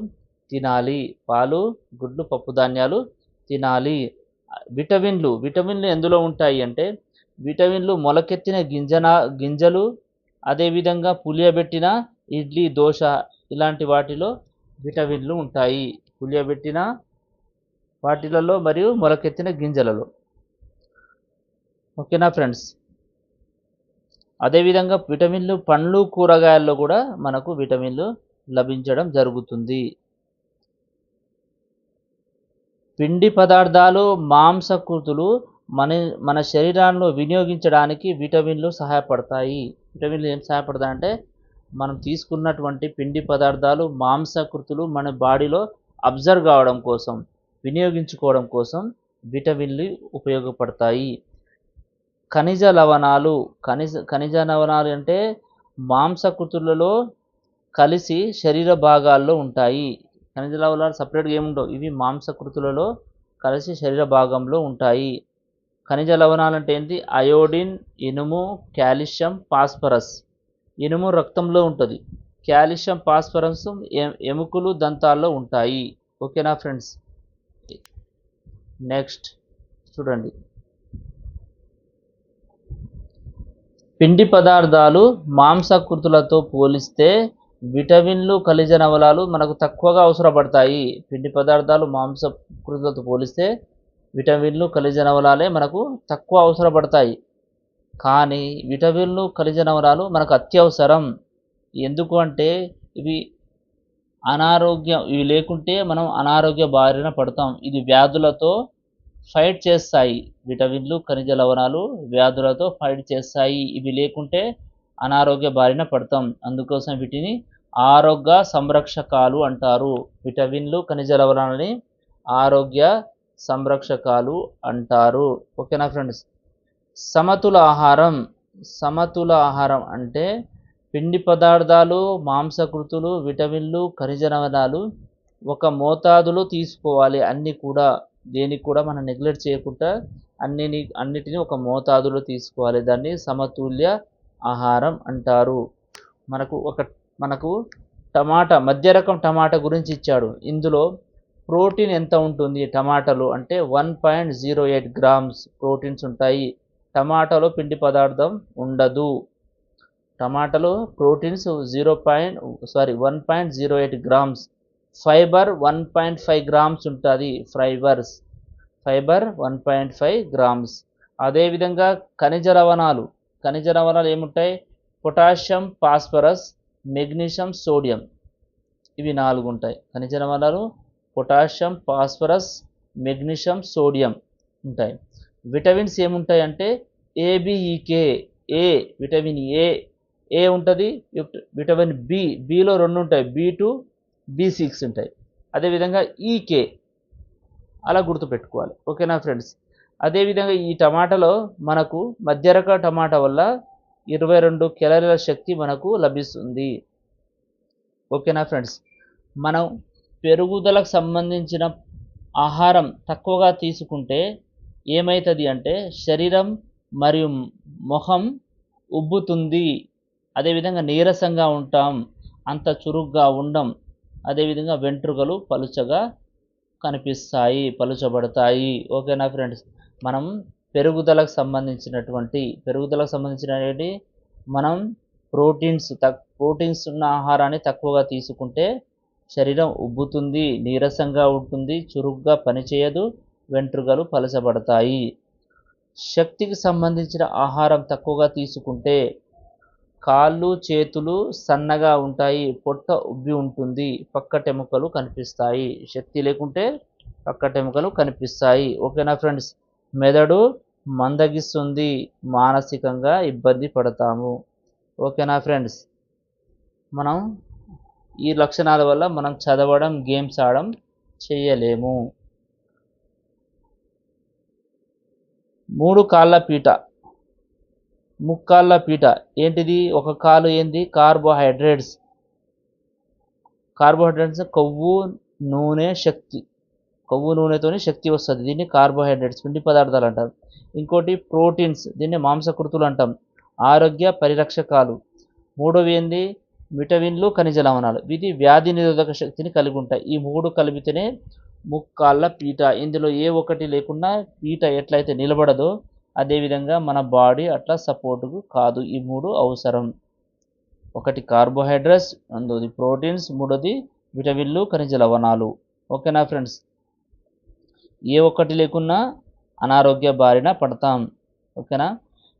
S1: తినాలి. పాలు, గుడ్లు, పప్పు ధాన్యాలు తినాలి. విటమిన్లు ఎందులో ఉంటాయి అంటే విటమిన్లు మొలకెత్తిన గింజలు, అదేవిధంగా పులియబెట్టిన ఇడ్లీ, దోశ ఇలాంటి వాటిలో విటమిన్లు ఉంటాయి. పులియబెట్టిన వాటిలలో మరియు మొలకెత్తిన గింజలలో. ఓకేనా ఫ్రెండ్స్. అదేవిధంగా విటమిన్లు పండ్లు, కూరగాయల్లో కూడా మనకు విటమిన్లు లభించడం జరుగుతుంది. పిండి పదార్థాలు, మాంసకృతులు మన శరీరాల్లో వినియోగించడానికి విటమిన్లు సహాయపడతాయి. విటమిన్లు ఏం సహాయపడతాయంటే మనం తీసుకున్నటువంటి పిండి పదార్థాలు, మాంసకృతులు మన బాడీలో అబ్జర్వ్ కావడం కోసం, వినియోగించుకోవడం కోసం విటమిన్లు ఉపయోగపడతాయి. ఖనిజ లవణాలు అంటే మాంసకృతులలో కలిసి శరీర భాగాల్లో ఉంటాయి. ఖనిజ లవణాలు సపరేట్గా ఏముండవు, ఇవి మాంసకృతులలో కలిసి శరీర భాగంలో ఉంటాయి. ఖనిజ లవణాలు అంటే ఏంటి? అయోడిన్, ఇనుము, కాల్షియం, ఫాస్ఫరస్. ఇనుము రక్తంలో ఉంటుంది, కాల్షియం, ఫాస్ఫరస్ ఎముకలు, దంతాల్లో ఉంటాయి. ఓకేనా ఫ్రెండ్స్. నెక్స్ట్ చూడండి, పిండి పదార్థాలు మాంసకృతులతో పోలిస్తే విటమిన్లు, ఖనిజ లవణాలు మనకు తక్కువగా అవసరపడతాయి. పిండి పదార్థాలు మాంసకృతులతో పోలిస్తే విటమిన్లు, ఖనిజ లవణాలే మనకు తక్కువ అవసరపడతాయి. కానీ విటమిన్లు, ఖనిజ లవణాలు మనకు అత్యవసరం. ఎందుకు అంటే ఇవి లేకుంటే మనం అనారోగ్య బారిన పడతాం. ఇది వ్యాధులతో ఫైట్ చేస్తాయి. విటమిన్లు, ఖనిజ లవణాలు వ్యాధులతో ఫైట్ చేస్తాయి. ఇవి లేకుంటే అనారోగ్య బారిన పడతాం. అందుకోసం వీటిని ఆరోగ్య సంరక్షకాలు అంటారు. విటమిన్లు ఖనిజ లవణాలని ఆరోగ్య సంరక్షకాలు అంటారు. ఓకేనా ఫ్రెండ్స్. సమతుల ఆహారం. సమతుల ఆహారం అంటే పిండి పదార్థాలు, మాంసకృతులు, విటమిన్లు, ఖనిజ లవణాలు ఒక మోతాదులో తీసుకోవాలి. అన్నీ కూడా దేనికి కూడా మనం నెగ్లెక్ట్ చేయకుండా అన్నిటిని ఒక మోతాదులో తీసుకోవాలి. దాన్ని సమతుల్య ఆహారం అంటారు. మనకు టమాటా, మధ్య రకం టమాటా గురించి ఇచ్చాడు. ఇందులో ప్రోటీన్ ఎంత ఉంటుంది టమాటాలో అంటే 1.08 గ్రామ్స్ ప్రోటీన్స్ ఉంటాయి. టమాటాలో పిండి పదార్థం ఉండదు. టమాటాలో ప్రోటీన్స్ 1.08 గ్రామ్స్. ఫైబర్ 1.5 గ్రామ్స్ ఉంటుంది. Fibre 1.5 grams. అదేవిధంగా ఖనిజ లవణాలు ఏముంటాయి? పొటాషియం, ఫాస్ఫరస్, మెగ్నీషియం, సోడియం, ఇవి 4 ఉంటాయి. ఖనిజ లవణాలు పొటాషియం, ఫాస్ఫరస్, మెగ్నీషియం, సోడియం ఉంటాయి. విటమిన్స్ ఏముంటాయి అంటే ఏబిఈకే. విటమిన్ ఏ ఉంటుంది. విటమిన్ బిలో 2 ఉంటాయి, B2, B6 ఉంటాయి. అదేవిధంగా ఈకే అలా గుర్తుపెట్టుకోవాలి. ఓకేనా ఫ్రెండ్స్. అదేవిధంగా ఈ టమాటాలో మనకు మధ్య రక టమాటా వల్ల 22 క్యాలరీల శక్తి మనకు లభిస్తుంది. ఓకేనా ఫ్రెండ్స్. మనం పెరుగుదలకు సంబంధించిన ఆహారం తక్కువగా తీసుకుంటే ఏమవుతుంది అంటే శరీరం మరియు ముఖం ఉబ్బుతుంది. అదేవిధంగా నీరసంగా ఉంటాం, అంత చురుగ్గా ఉండం. అదేవిధంగా వెంట్రుకలు పలుచబడతాయి. ఓకేనా ఫ్రెండ్స్. మనం పెరుగుదలకు సంబంధించినటువంటి మనం ప్రోటీన్స్ ఉన్న ఆహారాన్ని తక్కువగా తీసుకుంటే శరీరం ఉబ్బుతుంది, నీరసంగా ఉంటుంది, చురుగ్గా పనిచేయదు, వెంట్రుకలు పలచబడతాయి. శక్తికి సంబంధించిన ఆహారం తక్కువగా తీసుకుంటే కాళ్ళు, చేతులు సన్నగా ఉంటాయి, పొట్ట ఉబ్బి ఉంటుంది, పక్కటెముకలు కనిపిస్తాయి. శక్తి లేకుంటే పక్కటెముకలు కనిపిస్తాయి. ఓకేనా ఫ్రెండ్స్. మెదడు మందగిస్తుంది, మానసికంగా ఇబ్బంది పడతాము. ఓకేనా ఫ్రెండ్స్. మనం ఈ లక్షణాల వల్ల మనం చదవడం, గేమ్స్ ఆడడం చేయలేము. 3 కాళ్ళ పీట, ముక్కాళ్ళ పీట ఏంటిది? ఒక కాలు ఏంది? కార్బోహైడ్రేట్స్. కొవ్వు, నూనె, శక్తి. కొవ్వు, నూనెతోని శక్తి వస్తుంది. దీన్ని కార్బోహైడ్రేట్స్, పిండి పదార్థాలు అంటారు. ఇంకోటి ప్రోటీన్స్, దీన్ని మాంసకృతులు అంటాం. ఆరోగ్య పరిరక్షకాలు. మూడోవి ఏంది? విటమిన్లు, ఖనిజ లవణాలు. ఇది వ్యాధి నిరోధక శక్తిని కలిగి ఉంటాయి. ఈ 3 కలిపితేనే ముక్కాళ్ళ పీట. ఇందులో ఏ ఒక్కటి లేకుండా పీట ఎట్లయితే నిలబడదో అదేవిధంగా మన బాడీ అట్లా సపోర్టుకు కాదు. ఈ 3 అవసరం. ఒకటి కార్బోహైడ్రేట్స్, రెండోది ప్రోటీన్స్, మూడోది విటమిన్లు, ఖనిజ లవణాలు. ఓకేనా ఫ్రెండ్స్. ఏ ఒక్కటి లేకున్నా అనారోగ్య బారిన పడతాం. ఓకేనా.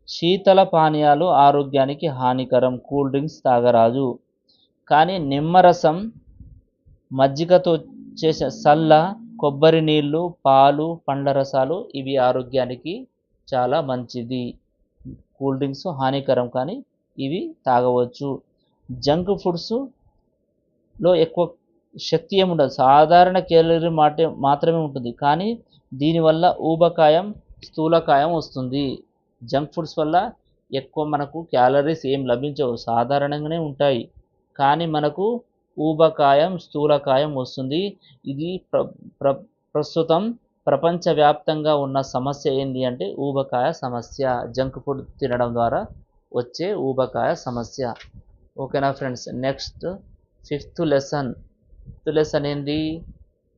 S1: శీతల పానీయాలు ఆరోగ్యానికి హానికరం. కూల్ డ్రింక్స్ తాగరాదు. కానీ నిమ్మరసం, మజ్జిగతో చేసే సల్ల, కొబ్బరి నీళ్ళు, పాలు, పండ్ల రసాలు ఇవి ఆరోగ్యానికి చాలా మంచిది. కూల్ డ్రింక్స్ హానికరం కానీ ఇవి తాగవచ్చు. జంక్ ఫుడ్స్లో ఎక్కువ శక్తి ఏముండదు, సాధారణ క్యాలరీ మాత్రమే ఉంటుంది. కానీ దీనివల్ల ఊబకాయం, స్థూలకాయం వస్తుంది. జంక్ ఫుడ్స్ వల్ల ఎక్కువ మనకు క్యాలరీస్ ఏం లభించవు, సాధారణంగానే ఉంటాయి. కానీ మనకు ఊబకాయం, స్థూలకాయం వస్తుంది. ఇది ప్రస్తుతం ప్రపంచవ్యాప్తంగా ఉన్న సమస్య ఏంటి అంటే ఊబకాయ సమస్య. జంక్ ఫుడ్ తినడం ద్వారా వచ్చే ఊబకాయ సమస్య. ఓకేనా ఫ్రెండ్స్. నెక్స్ట్ 5th లెసన్ ఏంది?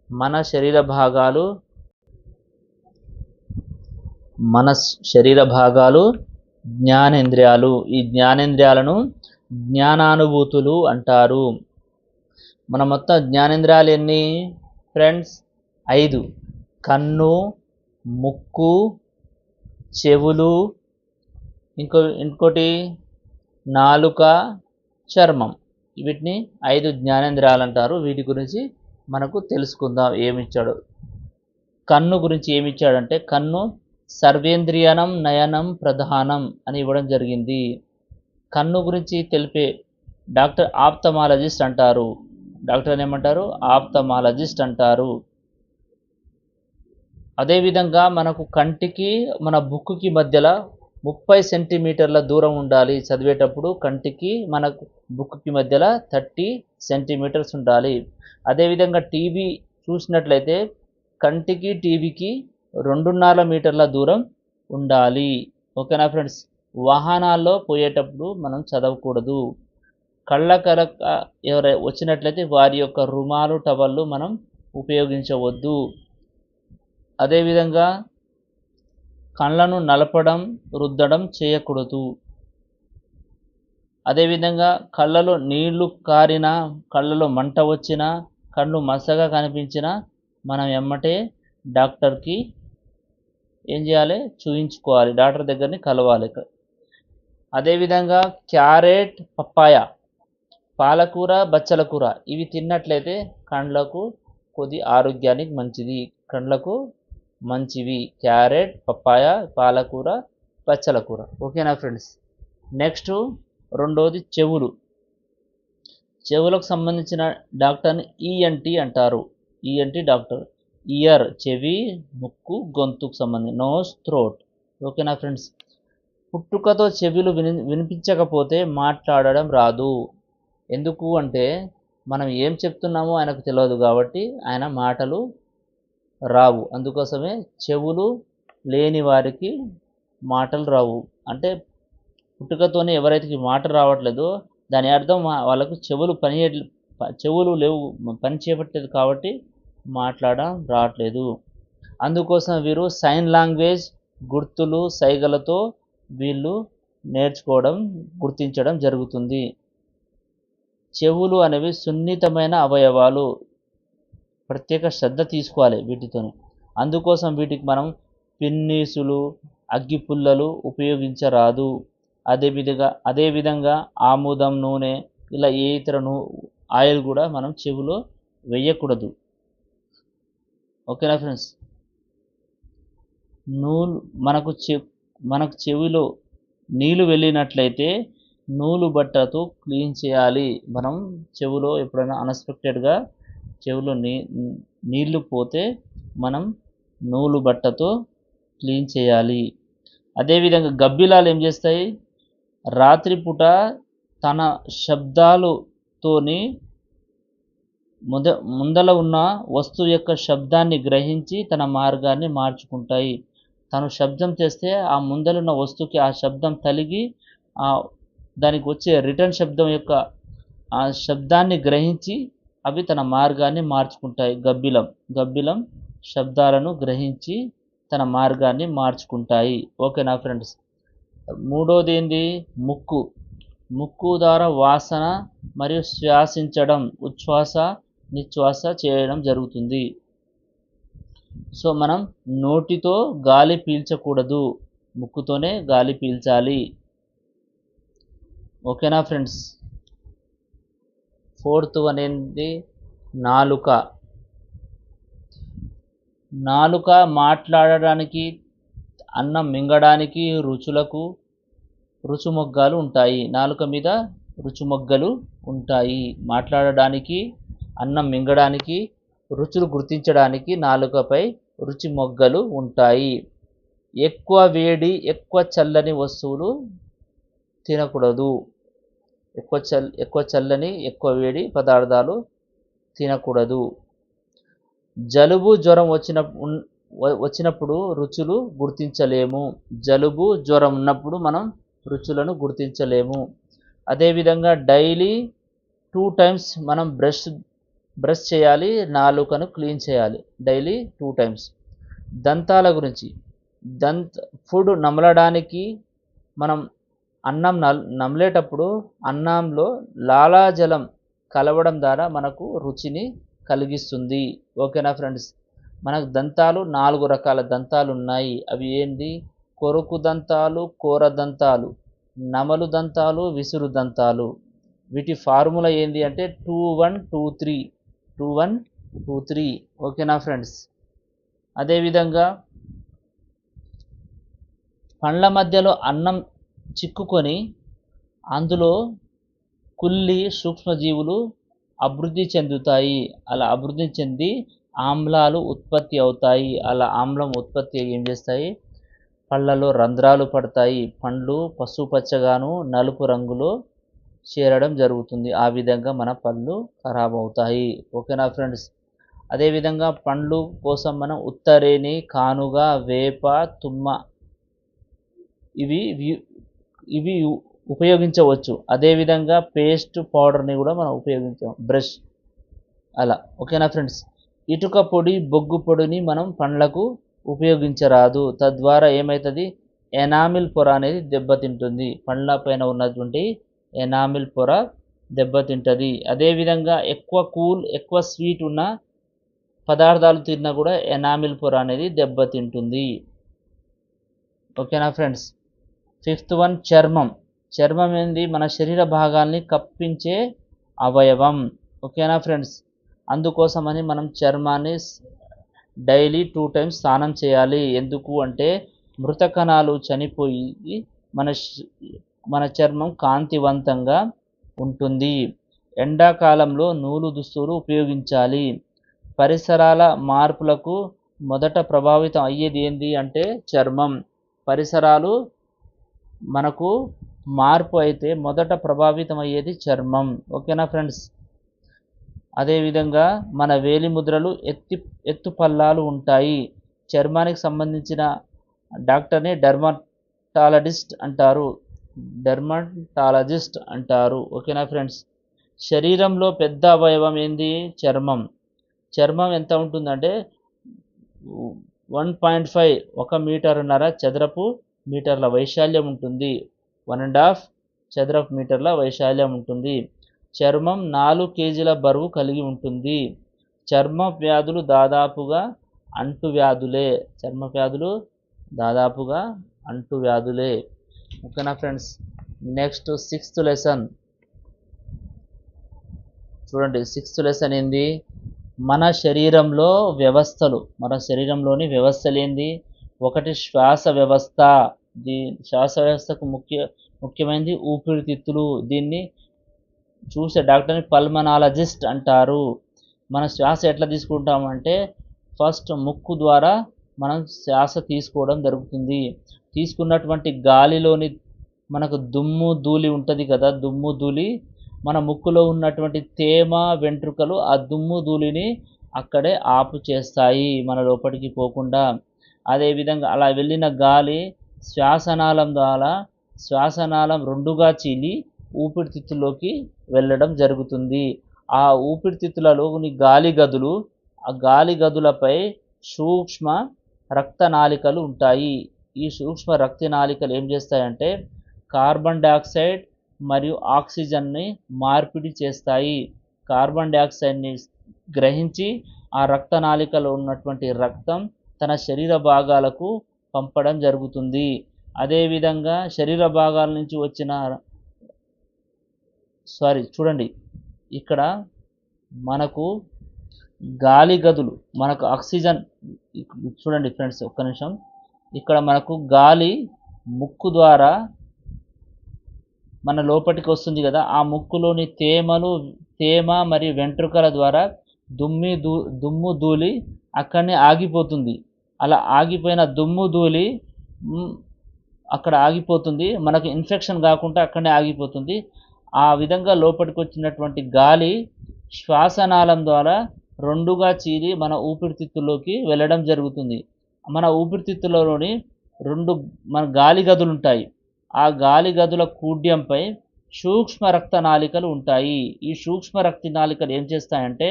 S1: మన శరీర భాగాలు జ్ఞానేంద్రియాలు. ఈ జ్ఞానేంద్రియాలను జ్ఞానానుభూతులు అంటారు. మన మొత్తం జ్ఞానేంద్రియాలు ఎన్ని ఫ్రెండ్స్? 5. కన్ను, ముక్కు, చెవులు, ఇంకోటి నాలుక, చర్మం. వీటిని 5 జ్ఞానేంద్రియాలు అంటారు. వీటి గురించి మనకు తెలుసుకుందాం. ఏమిచ్చాడు? కన్ను గురించి ఏమిచ్చాడంటే కన్ను సర్వేంద్రియనం నయనం ప్రధానం అని ఇవ్వడం జరిగింది. కన్ను గురించి తెలిపే డాక్టర్ ఆప్థమాలజిస్ట్ అంటారు. డాక్టర్ ఏమంటారు? ఆప్థమాలజిస్ట్ అంటారు. అదేవిధంగా మనకు కంటికి మన బుక్కి మధ్యలో 30 సెంటీమీటర్ల దూరం ఉండాలి. చదివేటప్పుడు కంటికి మనకు బుక్కి మధ్యలో 30 సెంటీమీటర్స్ ఉండాలి. అదేవిధంగా టీవీ చూసినట్లయితే కంటికి టీవీకి 2.5 మీటర్ల దూరం ఉండాలి. ఓకేనా ఫ్రెండ్స్? వాహనాల్లో పోయేటప్పుడు మనం చదవకూడదు. కళ్ళ కలక ఎవరైనా వచ్చినట్లయితే వారి యొక్క రుమాలు టవళ్ళు మనం ఉపయోగించవద్దు. అదేవిధంగా కళ్ళను నలపడం రుద్దడం చేయకూడదు. అదేవిధంగా కళ్ళలో నీళ్లు కారినా, కళ్ళలో మంట వచ్చినా, కళ్ళు మసగా కనిపించినా మనం ఎమ్మటే డాక్టర్కి ఏం చేయాలి? చూయించుకోవాలి. డాక్టర్ దగ్గరని కలవాలి. అదేవిధంగా క్యారెట్, పప్పాయ, పాలకూర, బచ్చల కూర ఇవి తిన్నట్లయితే కండ్లకు కొద్ది ఆరోగ్యానికి మంచిది. కండ్లకు మంచివి క్యారెట్, పప్పాయ, పాలకూర, బచ్చల కూర. ఓకేనా ఫ్రెండ్స్? నెక్స్ట్ రెండోది చెవులు. చెవులకు సంబంధించిన డాక్టర్ని ఈఎన్టీ అంటారు. ENT doctor. ఇయర్ చెవి, ముక్కు, గొంతుకు సంబంధించి నోస్, థ్రోట్. ఓకేనా ఫ్రెండ్స్? పుట్టుకతో చెవులు వినిపించకపోతే మాట్లాడడం రాదు. ఎందుకు అంటే మనం ఏం చెప్తున్నామో ఆయనకు తెలియదు కాబట్టి ఆయన మాటలు రావు. అందుకోసమే చెవులు లేని వారికి మాటలు రావు. అంటే పుట్టుకతోనే ఎవరైతే మాట రావట్లేదో దాని అర్థం వాళ్ళకు చెవులు లేవు, పని చేపట్టలేదు కాబట్టి మాట్లాడడం రావట్లేదు. అందుకోసం వీరు సైన్ లాంగ్వేజ్, గుర్తులు, సైగలతో వీళ్ళు నేర్చుకోవడం, గుర్తించడం జరుగుతుంది. చెవులు అనేవి సున్నితమైన అవయవాలు. ప్రత్యేక శ్రద్ధ తీసుకోవాలి వీటితో. అందుకోసం వీటికి మనం పిన్నీసులు, అగ్గిపుల్లలు ఉపయోగించరాదు. అదేవిధంగా ఆముదం నూనె ఇలా ఏ ఇతర ఆయిల్ కూడా మనం చెవిలో వేయకూడదు. ఓకేనా ఫ్రెండ్స్? మనకు చెవిలో నీళ్ళు వెళ్ళినట్లయితే నూలు బట్టతో క్లీన్ చేయాలి. మనం చెవిలో ఎప్పుడైనా అన్ఎక్స్పెక్టెడ్గా చెవిలో నీళ్లు పోతే మనం నూలు బట్టతో క్లీన్ చేయాలి. అదేవిధంగా గబ్బిలాలు ఏం చేస్తాయి? రాత్రిపూట తన శబ్దాలతోని ముందల ఉన్న వస్తువు యొక్క శబ్దాన్ని గ్రహించి తన మార్గాన్ని మార్చుకుంటాయి. తను శబ్దం చేస్తే ఆ ముందలున్న వస్తువుకి ఆ శబ్దం తలిగి దానికి వచ్చే రిటర్న్ శబ్దం యొక్క ఆ శబ్దాన్ని గ్రహించి అవి తన మార్గాన్ని మార్చుకుంటాయి. గబ్బిలం శబ్దాలను గ్రహించి తన మార్గాన్ని మార్చుకుంటాయి. ఓకేనా ఫ్రెండ్స్? మూడోది ఏంది? ముక్కు ద్వారా వాసన మరియు శ్వాసించడం, ఉచ్ఛ్వాస నిశ్వాస చేయడం జరుగుతుంది. సో మనం నోటితో గాలి పీల్చకూడదు, ముక్కుతోనే గాలి పీల్చాలి. ఓకేనా ఫ్రెండ్స్? ఫోర్త్ వన్ ఏంటి? నాలుక మాట్లాడడానికి, అన్నం మింగడానికి రుచుమొగ్గాలు ఉంటాయి. నాలుక మీద రుచుమొగ్గలు ఉంటాయి. మాట్లాడడానికి, అన్నం మింగడానికి, రుచులు గుర్తించడానికి నాలుకపై రుచి మొగ్గలు ఉంటాయి. ఎక్కువ వేడి, ఎక్కువ చల్లని వస్తువులు తినకూడదు. ఎక్కువ చల్లని, ఎక్కువ వేడి పదార్థాలు తినకూడదు. జలుబు, జ్వరం వచ్చినప్పుడు రుచులు గుర్తించలేము. జలుబు, జ్వరం ఉన్నప్పుడు మనం రుచులను గుర్తించలేము. అదేవిధంగా డైలీ 2 times మనం బ్రష్ చేయాలి, నాలుకను క్లీన్ చేయాలి. Daily 2 times. దంతాల గురించి, ఫుడ్ నమలడానికి మనం అన్నం నమలేటప్పుడు అన్నంలో లాలాజలం కలవడం ద్వారా మనకు రుచిని కలిగిస్తుంది. ఓకేనా ఫ్రెండ్స్? మనకు దంతాలు 4 రకాల దంతాలు ఉన్నాయి. అవి ఏంటి? కొరుకు దంతాలు, కోర దంతాలు, నమలు దంతాలు, విసురు దంతాలు. వీటి ఫార్ములా ఏంటి అంటే 2-1-2-3. 2-1-2-3. ఓకేనా ఫ్రెండ్స్? అదేవిధంగా పండ్ల మధ్యలో అన్నం చిక్కుకొని అందులో కుళ్ళి సూక్ష్మజీవులు అభివృద్ధి చెందుతాయి. అలా అభివృద్ధి చెంది ఆమ్లాలు ఉత్పత్తి అవుతాయి. అలా ఆమ్లం ఉత్పత్తి ఏం చేస్తాయి, పళ్ళలో రంధ్రాలు పడతాయి. పండ్లు పసుపచ్చగాను నలుపు రంగులో చేరడం జరుగుతుంది. ఆ విధంగా మన పళ్ళు ఖరాబ్ అవుతాయి. ఓకేనా ఫ్రెండ్స్. అదేవిధంగా పండ్లు కోసం మనం ఉత్తరేణి, కానుగ, వేప, తుమ్మ ఇవి ఇవి ఉపయోగించవచ్చు. అదేవిధంగా పేస్ట్ పౌడర్ని కూడా మనం ఉపయోగించాం, బ్రష్ అలా. ఓకేనా ఫ్రెండ్స్. ఇటుక పొడి, బొగ్గు పొడిని మనం పండ్లకు ఉపయోగించరాదు. తద్వారా ఏమవుతుంది, ఎనామిల్ పొర అనేది దెబ్బతింటుంది. పండ్ల పైన ఉన్నటువంటి ఎనామిల్ పొర దెబ్బతింటుంది. అదేవిధంగా ఎక్కువ కూల్, ఎక్కువ స్వీట్ ఉన్న పదార్థాలు తిన్నా కూడా ఎనామిల్ పొర అనేది దెబ్బతింటుంది. ఓకేనా ఫ్రెండ్స్. 5th వన్ చర్మం. చర్మం ఏంది, మన శరీర భాగాల్ని కప్పించే అవయవం. ఓకేనా ఫ్రెండ్స్. అందుకోసమని మనం చర్మాన్ని డైలీ 2 times స్నానం చేయాలి. ఎందుకు అంటే మృత కణాలు చనిపోయి మన చర్మం కాంతివంతంగా ఉంటుంది. ఎండాకాలంలో నూలు దుస్తులు ఉపయోగించాలి. పరిసరాల మార్పులకు మొదట ప్రభావితం అయ్యేది ఏంటి అంటే చర్మం. పరిసరాలు మనకు మార్పు అయితే మొదట ప్రభావితం అయ్యేది చర్మం. ఓకేనా ఫ్రెండ్స్. అదేవిధంగా మన వేలి ముద్రలు ఎత్తు పల్లాలు ఉంటాయి. చర్మానికి సంబంధించిన డాక్టర్ని డెర్మటాలజిస్ట్ అంటారు. ఓకేనా ఫ్రెండ్స్. శరీరంలో పెద్ద అవయవం ఏంది, చర్మం. చర్మం ఎంత ఉంటుందంటే 1.5 1.5 మీటర్ల చదరపు మీటర్ల వైశాల్యం ఉంటుంది. 1.5 చదరపు మీటర్ల వైశాల్యం ఉంటుంది. చర్మం 4 kgల బరువు కలిగి ఉంటుంది. చర్మ వ్యాధులు దాదాపుగా అంటువ్యాధులే. ఓకేనా ఫ్రెండ్స్. నెక్స్ట్ 6th లెసన్ చూడండి. 6th లెసన్ ఏంది, మన శరీరంలోని వ్యవస్థలు ఏంది. ఒకటి శ్వాస వ్యవస్థ. శ్వాస వ్యవస్థకు ముఖ్యమైనది ఊపిరితిత్తులు. దీన్ని చూసే డాక్టర్ని పల్మనాలజిస్ట్ అంటారు. మన శ్వాస ఎట్లా తీసుకుంటామంటే ఫస్ట్ ముక్కు ద్వారా మనం శ్వాస తీసుకోవడం జరుగుతుంది. తీసుకున్నటువంటి గాలిలోని మనకు దుమ్ము ధూళి ఉంటుంది కదా, దుమ్ము ధూళి మన ముక్కులో ఉన్నటువంటి తేమ వెంట్రుకలు ఆ దుమ్ము ధూళిని అక్కడే ఆపు చేస్తాయి, మన లోపలికి పోకుండా. అదేవిధంగా అలా వెళ్ళిన గాలి శ్వాసనాళం ద్వారా శ్వాసనాళం రెండుగా చీలి ఊపిరితిత్తుల్లోకి వెళ్ళడం జరుగుతుంది. ఆ ఊపిరితిత్తులలోని ఆ గాలి గదులపై సూక్ష్మ రక్తనాళికలు ఉంటాయి. ఈ సూక్ష్మ రక్తనాళికలు ఏం చేస్తాయంటే కార్బన్ డయాక్సైడ్ మరియు ఆక్సిజన్ని మార్పిడి చేస్తాయి. కార్బన్ డయాక్సైడ్ని గ్రహించి ఆ రక్తనాళికలో ఉన్నటువంటి రక్తం తన శరీర భాగాలకు పంపడం జరుగుతుంది. అదేవిధంగా శరీర భాగాల నుంచి వచ్చిన చూడండి, ఇక్కడ మనకు గాలి గదులు, మనకు ఆక్సిజన్. చూడండి ఫ్రెండ్స్, ఒక్క నిమిషం. ఇక్కడ మనకు గాలి ముక్కు ద్వారా మన లోపలికి వస్తుంది కదా, ఆ ముక్కులోని తేమ మరియు వెంట్రుకల ద్వారా దుమ్ము ధూళి అక్కడనే ఆగిపోతుంది. అలా ఆగిపోయిన దుమ్ము ధూళి అక్కడ ఆగిపోతుంది, మనకు ఇన్ఫెక్షన్ కాకుండా అక్కడనే ఆగిపోతుంది. ఆ విధంగా లోపలికి వచ్చినటువంటి గాలి శ్వాసనాళం ద్వారా రెండుగా చీలి మన ఊపిరితిత్తుల్లోకి వెళ్ళడం జరుగుతుంది. మన ఊపిరితిత్తులలోని మన గాలి గదులు ఉంటాయి. ఆ గాలి గదుల కూడ్యంపై సూక్ష్మ రక్తనాళికలు ఉంటాయి. ఈ సూక్ష్మ రక్తనాళికలు ఏం చేస్తాయంటే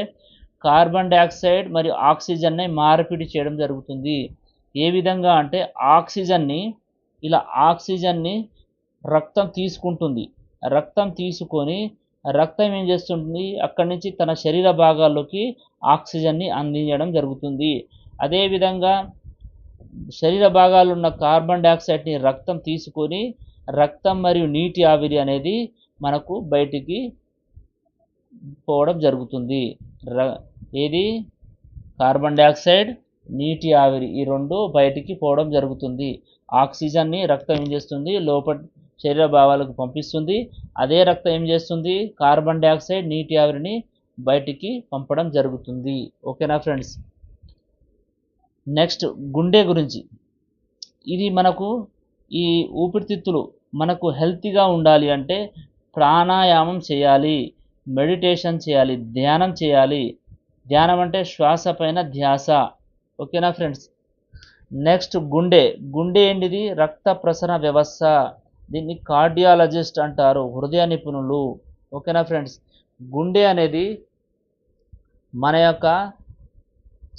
S1: కార్బన్ డయాక్సైడ్ మరియు ఆక్సిజన్ని మార్పిడి చేయడం జరుగుతుంది. ఏ విధంగా అంటే ఆక్సిజన్ని రక్తం తీసుకుంటుంది. రక్తం తీసుకొని రక్తం ఏం చేస్తుంది, అక్కడి నుంచి తన శరీర భాగాల్లోకి ఆక్సిజన్ని అందించడం జరుగుతుంది. అదేవిధంగా శరీర భాగాల్లో ఉన్న కార్బన్ డయాక్సైడ్ని రక్తం తీసుకొని రక్తం మరియు నీటి ఆవిరి అనేది మనకు బయటికి పోవడం జరుగుతుంది. ఏది, కార్బన్ డయాక్సైడ్, నీటి ఆవిరి, ఈ రెండు బయటికి పోవడం జరుగుతుంది. ఆక్సిజన్ని రక్తం ఏం చేస్తుంది, శరీర భాగాలకు పంపిస్తుంది. అదే రక్తం ఏం చేస్తుంది, కార్బన్ డైఆక్సైడ్ నీటి ఆవిరిని బయటికి పంపడం జరుగుతుంది. ఓకేనా ఫ్రెండ్స్. నెక్స్ట్ గుండె గురించి. ఇది మనకు ఈ ఊపిరితిత్తులు మనకు హెల్తీగా ఉండాలి అంటే ప్రాణాయామం చేయాలి, మెడిటేషన్ చేయాలి, ధ్యానం చేయాలి. ధ్యానం అంటే శ్వాస పైన ధ్యాస. ఓకేనా ఫ్రెండ్స్. నెక్స్ట్ గుండె. గుండె ఏంటిది, రక్త ప్రసరణ వ్యవస్థ. దీన్ని కార్డియాలజిస్ట్ అంటారు, హృదయ నిపుణులు. ఓకేనా ఫ్రెండ్స్. గుండె అనేది మన యొక్క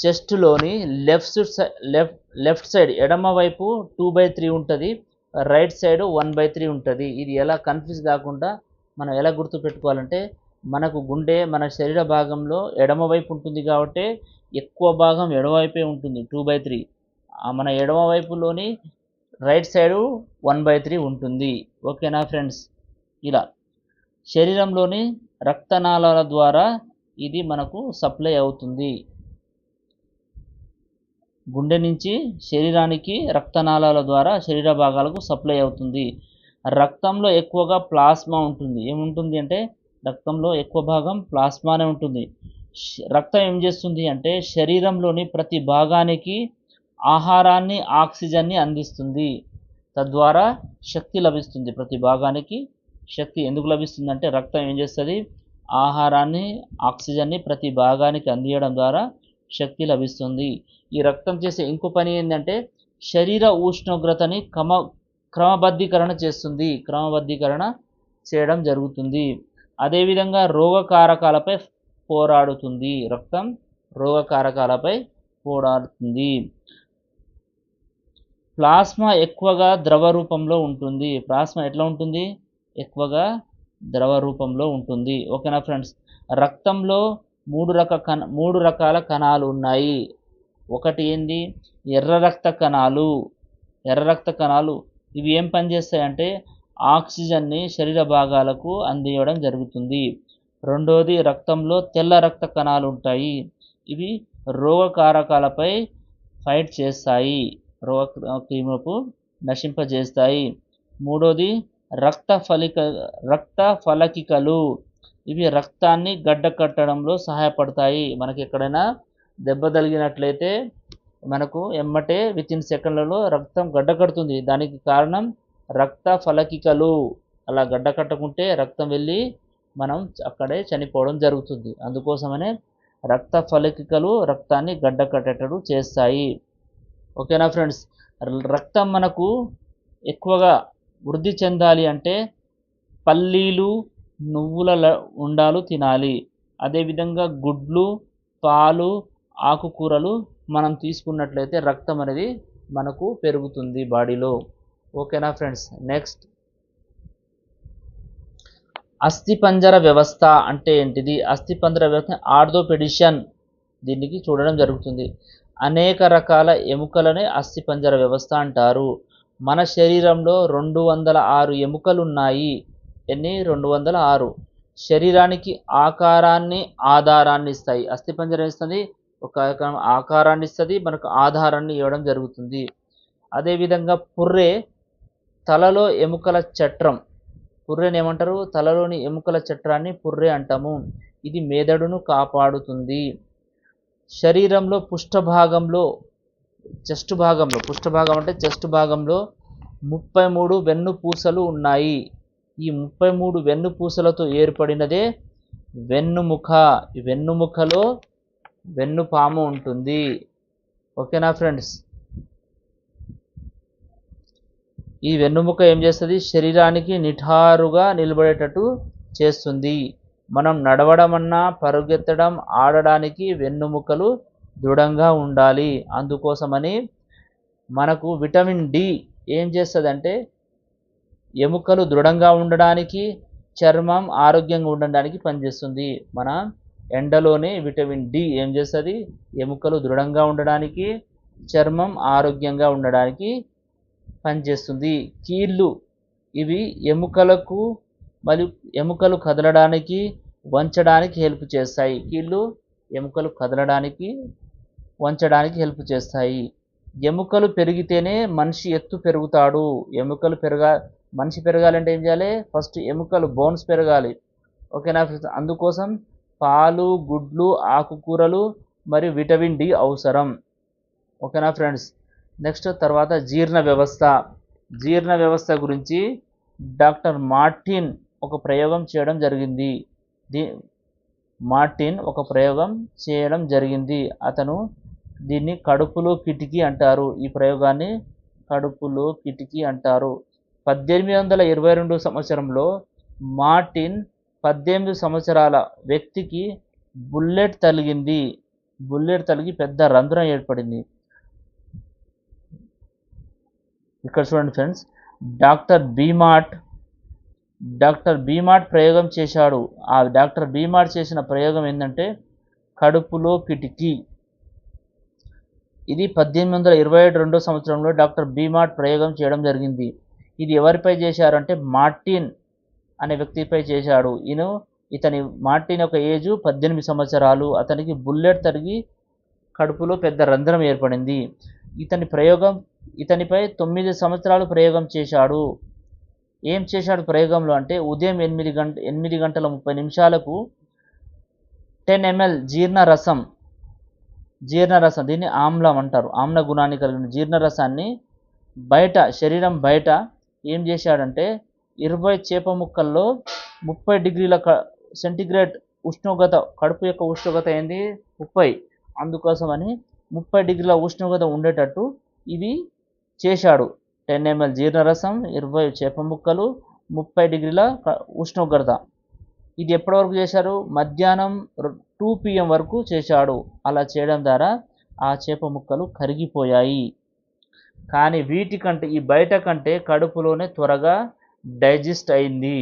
S1: చెస్ట్లోని లెఫ్ట్ సైడ్ ఎడమ వైపు 2/3 ఉంటుంది, రైట్ సైడ్ 1/3 ఉంటుంది. ఇది ఎలా కన్ఫ్యూజ్ కాకుండా మనం ఎలా గుర్తుపెట్టుకోవాలంటే, మనకు గుండె మన శరీర భాగంలో ఎడమ వైపు ఉంటుంది కాబట్టి ఎక్కువ భాగం ఎడమవైపే ఉంటుంది 2/3. మన ఎడమ వైపులోని రైట్ సైడ్ 1/3 ఉంటుంది. ఓకేనా ఫ్రెండ్స్. ఇలా శరీరంలోని రక్తనాళాల ద్వారా ఇది మనకు సప్లై అవుతుంది. గుండె నుంచి శరీరానికి రక్తనాళాల ద్వారా శరీర భాగాలకు సప్లై అవుతుంది. రక్తంలో ఎక్కువగా ప్లాస్మా ఉంటుంది. ఏముంటుంది అంటే రక్తంలో ఎక్కువ భాగం ప్లాస్మానే ఉంటుంది. రక్తం ఏం చేస్తుంది అంటే శరీరంలోని ప్రతి భాగానికి ఆహారాన్ని, ఆక్సిజన్ని అందిస్తుంది. తద్వారా శక్తి లభిస్తుంది. ప్రతి భాగానికి శక్తి ఎందుకు లభిస్తుంది అంటే రక్తం ఏం చేస్తుంది, ఆహారాన్ని, ఆక్సిజన్ని ప్రతి భాగానికి అందించడం ద్వారా శక్తి లభిస్తుంది. ఈ రక్తం చేసే ఇంకో పని ఏంటంటే శరీర ఉష్ణోగ్రతని క్రమబద్ధీకరణ చేస్తుంది. క్రమబద్ధీకరణ చేయడం జరుగుతుంది. అదేవిధంగా రోగకారకాలపై పోరాడుతుంది. రక్తం రోగకారకాలపై పోరాడుతుంది. ప్లాస్మా ఎక్కువగా ద్రవ రూపంలో ఉంటుంది. ప్లాస్మా ఎట్లా ఉంటుంది, ఎక్కువగా ద్రవ రూపంలో ఉంటుంది. ఓకేనా ఫ్రెండ్స్. రక్తంలో మూడు రకాల కణాలు ఉన్నాయి. ఒకటి ఏంది, ఎర్ర రక్త కణాలు. ఎర్ర రక్త కణాలు ఇవి ఏం పనిచేస్తాయంటే ఆక్సిజన్ని శరీర భాగాలకు అందించడం జరుగుతుంది. రెండోది రక్తంలో తెల్ల రక్త కణాలు ఉంటాయి. ఇవి రోగకారకాలపై ఫైట్ చేస్తాయి, క్రిములకు నశింపజేస్తాయి. మూడోది రక్త ఫలకికలు. ఇవి రక్తాన్ని గడ్డకట్టడంలో సహాయపడతాయి. మనకి ఎక్కడైనా దెబ్బ తగిలినట్లయితే మనకు ఎమ్మటే వితిన్ సెకండ్లలో రక్తం గడ్డకడుతుంది. దానికి కారణం రక్త ఫలకికలు. అలా గడ్డకట్టకుంటే రక్తం వెళ్ళి మనం అక్కడే చనిపోవడం జరుగుతుంది. అందుకోసమనే రక్త ఫలకికలు రక్తాన్ని గడ్డకట్టేటట్టు చేస్తాయి. ఓకేనా ఫ్రెండ్స్. రక్తం మనకు ఎక్కువగా వృద్ధి చెందాలి అంటే పల్లీలు, నువ్వుల ఉండాలు తినాలి. అదేవిధంగా గుడ్లు, పాలు, ఆకుకూరలు మనం తీసుకున్నట్లయితే రక్తం అనేది మనకు పెరుగుతుంది బాడీలో. ఓకేనా ఫ్రెండ్స్. నెక్స్ట్ అస్థిపంజర వ్యవస్థ అంటే ఏంటిది, అస్థిపంజర వ్యవస్థ ఆర్థోపెడిషన్, దీనికి చూడడం జరుగుతుంది. అనేక రకాల ఎముకలనే అస్థిపంజర వ్యవస్థ అంటారు. మన శరీరంలో 206 ఎముకలు ఉన్నాయి. ఎన్ని, 206. శరీరానికి ఆకారాన్ని, ఆధారాన్ని ఇస్తాయి. అస్థిపంజరం ఇస్తుంది, ఒక ఆకారాన్ని ఇస్తుంది, మనకు ఆధారాన్ని ఇవ్వడం జరుగుతుంది. అదేవిధంగా పుర్రె, తలలో ఎముకల చట్రం. పుర్రెని ఏమంటారు, తలలోని ఎముకల చట్రాన్ని పుర్రె అంటాము. ఇది మెదడును కాపాడుతుంది. శరీరంలో పృష్ఠభాగంలో చెస్ట్ భాగంలో 33 వెన్నుపూసలు ఉన్నాయి. ఈ 33 వెన్నుపూసలతో ఏర్పడినదే వెన్నుముక. ఈ వెన్నుముకలో వెన్నుపాము ఉంటుంది. ఓకేనా ఫ్రెండ్స్. ఈ వెన్నుముక ఏం చేస్తుంది, శరీరానికి నిఠారుగా నిలబడేటట్టు చేస్తుంది. మనం నడవడమన్నా, పరుగెత్తడం, ఆడడానికి వెన్నుముకలు దృఢంగా ఉండాలి. అందుకోసమని మనకు విటమిన్ డి ఏం చేస్తుందంటే ఎముకలు దృఢంగా ఉండడానికి, చర్మం ఆరోగ్యంగా ఉండడానికి పనిచేస్తుంది. మన ఎండలోనే విటమిన్ డి ఏం చేస్తుంది, ఎముకలు దృఢంగా ఉండడానికి, చర్మం ఆరోగ్యంగా ఉండడానికి పనిచేస్తుంది. కీళ్ళు ఇవి ఎముకలకు మరియు ఎముకలు కదలడానికి, వంచడానికి హెల్ప్ చేస్తాయి. కీళ్ళు ఎముకలు కదలడానికి, వంచడానికి హెల్ప్ చేస్తాయి. ఎముకలు పెరిగితేనే మనిషి ఎత్తు పెరుగుతాడు. ఎముకలు మనిషి పెరగాలంటే ఏం చేయాలి? ఫస్ట్ ఎముకలు బోన్స్ పెరగాలి. ఓకేనా ఫ్రెండ్స్? అందుకోసం పాలు, గుడ్లు, ఆకుకూరలు మరియు విటమిన్ డి అవసరం. ఓకేనా ఫ్రెండ్స్? నెక్స్ట్ తర్వాత జీర్ణ వ్యవస్థ. జీర్ణ వ్యవస్థ గురించి డాక్టర్ మార్టిన్ ఒక ప్రయోగం చేయడం జరిగింది. అతను దీన్ని కడుపులో కిటికీ అంటారు. ఈ ప్రయోగాన్ని కడుపులో కిటికీ అంటారు. 1822 సంవత్సరంలో మార్టిన్ 18 సంవత్సరాల వ్యక్తికి బుల్లెట్ తగిలి పెద్ద రంధ్రం ఏర్పడింది. ఇక్కడ చూడండి ఫ్రెండ్స్, డాక్టర్ బీమాట్ ప్రయోగం చేశాడు. ఆ డాక్టర్ బీమాట్ చేసిన ప్రయోగం ఏంటంటే కడుపులో కిటికీ. ఇది 1822 సంవత్సరంలో డాక్టర్ బీమాట్ ప్రయోగం చేయడం జరిగింది. ఇది ఎవరిపై చేశారంటే మార్టిన్ అనే వ్యక్తిపై చేశాడు. మార్టిన్ యొక్క ఏజ్ 18 సంవత్సరాలు. అతనికి బుల్లెట్ తగిలి కడుపులో పెద్ద రంధ్రం ఏర్పడింది. ఇతనిపై 9 సంవత్సరాలు ప్రయోగం చేశాడు. ఏం చేశాడు ప్రయోగంలో అంటే ఉదయం 8 గంటల 30 నిమిషాలకు 10 ml జీర్ణరసం, దీన్ని ఆమ్లం అంటారు. ఆమ్ల గుణాన్ని కలిగిన జీర్ణరసాన్ని శరీరం బయట ఏం చేశాడంటే 20 చేప ముక్కల్లో 30 డిగ్రీల సెంటీగ్రేడ్ ఉష్ణోగ్రత, కడుపు యొక్క ఉష్ణోగ్రత ఏంది 30, అందుకోసమని 30 డిగ్రీల ఉష్ణోగ్రత ఉండేటట్టు ఇవి చేశాడు. 10 ml జీర్ణరసం, 20 చేప ముక్కలు, 30 డిగ్రీల ఉష్ణోగ్రత. ఇది ఎప్పటి వరకు చేశారు? మధ్యాహ్నం 2 PM వరకు చేశాడు. అలా చేయడం ద్వారా ఆ చేప ముక్కలు కరిగిపోయాయి. కానీ ఈ బయట కంటే కడుపులోనే త్వరగా డైజెస్ట్ అయింది.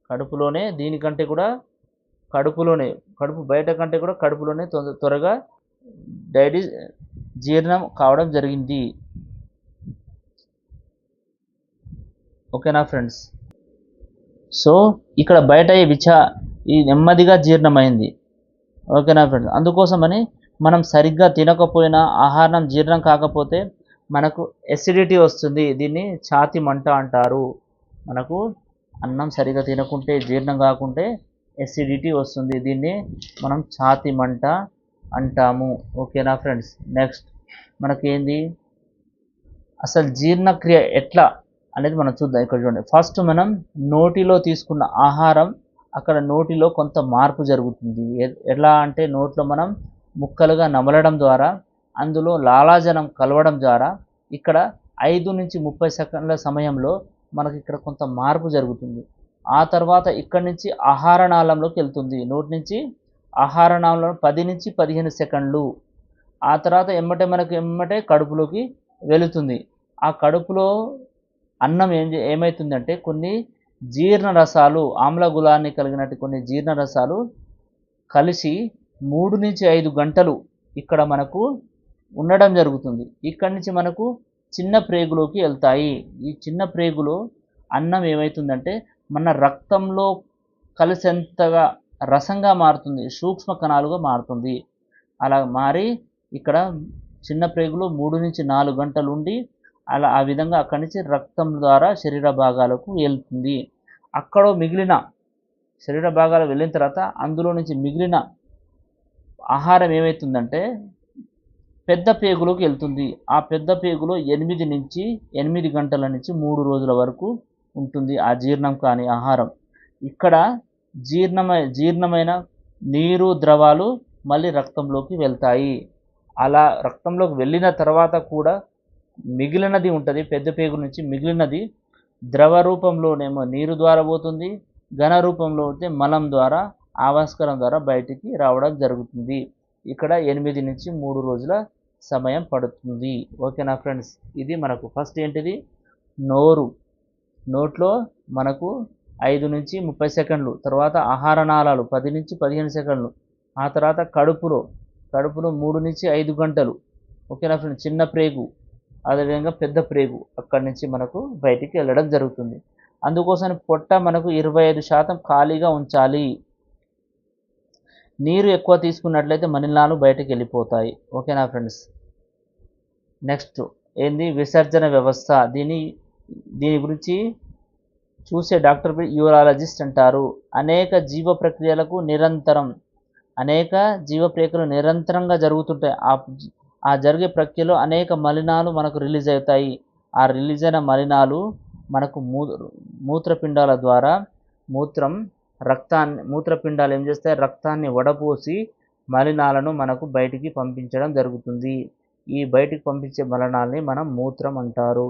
S1: కడుపు బయట కంటే కూడా కడుపులోనే త్వరగా జీర్ణం కావడం జరిగింది. ఓకేనా ఫ్రెండ్స్? సో ఇక్కడ బయట ఈ నెమ్మదిగా జీర్ణమైంది. ఓకేనా ఫ్రెండ్స్? అందుకోసమని మనం సరిగ్గా తినకపోయినా, ఆహారం జీర్ణం కాకపోతే మనకు ఎసిడిటీ వస్తుంది. దీన్ని ఛాతీ మంట అంటారు. మనకు అన్నం సరిగ్గా తినకుంటే, జీర్ణం కాకుంటే ఎసిడిటీ వస్తుంది. దీన్ని మనం ఛాతీ మంట అంటాము. ఓకేనా ఫ్రెండ్స్? నెక్స్ట్ మనకేంది అసలు జీర్ణక్రియ ఎట్లా అనేది మనం చూద్దాం. ఇక్కడ చూడండి, ఫస్ట్ మనం నోటిలో తీసుకున్న ఆహారం అక్కడ నోటిలో కొంత మార్పు జరుగుతుంది. ఎలా అంటే నోట్లో మనం ముక్కలుగా నమలడం ద్వారా, అందులో లాలాజలం కలవడం ద్వారా ఇక్కడ 5 నుంచి 30 సెకండ్ల సమయంలో మనకి ఇక్కడ కొంత మార్పు జరుగుతుంది. ఆ తర్వాత ఇక్కడి నుంచి ఆహార నాళంలోకి వెళ్తుంది. నోటి నుంచి ఆహార నాళంలో 10 నుంచి 15 సెకండ్లు. ఆ తర్వాత ఎమ్మటే కడుపులోకి వెళుతుంది. ఆ కడుపులో అన్నం ఏమవుతుందంటే కొన్ని జీర్ణరసాలు, ఆమ్ల గుణాన్ని కలిగినట్టు కొన్ని జీర్ణరసాలు కలిసి 3 నుంచి 5 గంటలు ఇక్కడ మనకు ఉండడం జరుగుతుంది. ఇక్కడి నుంచి మనకు చిన్న ప్రేగులోకి వెళ్తాయి. ఈ చిన్న ప్రేగులో అన్నం ఏమవుతుందంటే మన రక్తంలో కలిసేంతగా రసంగా మారుతుంది, సూక్ష్మ కణాలుగా మారుతుంది. అలా మారి ఇక్కడ చిన్న ప్రేగులో 3 నుంచి 4 గంటలు ఉండి ఆ విధంగా అక్కడి నుంచి రక్తం ద్వారా శరీర భాగాలకు వెళ్తుంది. అక్కడ మిగిలిన శరీర భాగాలు వెళ్ళిన తర్వాత అందులో నుంచి మిగిలిన ఆహారం ఏమవుతుందంటే పెద్ద పేగులోకి వెళ్తుంది. ఆ పెద్ద పేగులో 8 గంటల నుంచి 3 రోజుల వరకు ఉంటుంది ఆ జీర్ణం కాని ఆహారం. ఇక్కడ జీర్ణమైన నీరు, ద్రవాలు మళ్ళీ రక్తంలోకి వెళ్తాయి. అలా రక్తంలోకి వెళ్ళిన తర్వాత కూడా మిగిలినది ఉంటుంది. పెద్ద పేగు నుంచి మిగిలినది ద్రవ రూపంలోనేమో నీరు ద్వారా పోతుంది, ఘన రూపంలో అయితే మలం ద్వారా, ఆవాస్కరం ద్వారా బయటికి రావడం జరుగుతుంది. ఇక్కడ 8 నుంచి 3 రోజుల సమయం పడుతుంది. ఓకేనా ఫ్రెండ్స్? ఇది మనకు ఫస్ట్ ఏంటిది నోట్లో మనకు 5 నుంచి 30 సెకండ్లు, తర్వాత ఆహార నాళాలు 10 నుంచి 15 సెకండ్లు, ఆ తర్వాత కడుపులో 3 నుంచి 5 గంటలు. ఓకేనా ఫ్రెండ్స్? చిన్న ప్రేగు, అదేవిధంగా పెద్ద ప్రేగు అక్కడి నుంచి మనకు బయటికి వెళ్ళడం జరుగుతుంది. అందుకోసం పొట్ట మనకు 25% ఖాళీగా ఉంచాలి. నీరు ఎక్కువ తీసుకున్నట్లయితే మలినాలు బయటకు వెళ్ళిపోతాయి. ఓకేనా ఫ్రెండ్స్? నెక్స్ట్ ఏంది విసర్జన వ్యవస్థ. దీని గురించి చూసే డాక్టర్ యూరాలజిస్ట్ అంటారు. అనేక జీవ ప్రక్రియలకు నిరంతరంగా జరుగుతుంటాయి. ఆ జరిగే ప్రక్రియలో అనేక మలినాలు మనకు రిలీజ్ అవుతాయి. ఆ రిలీజ్ అయిన మలినాలు మనకు మూత్రపిండాల ద్వారా మూత్రపిండాలు ఏం చేస్తాయి, రక్తాన్ని వడపోసి మలినాలను మనకు బయటికి పంపించడం జరుగుతుంది. ఈ బయటికి పంపించే మలినాల్ని మనం మూత్రం అంటారు.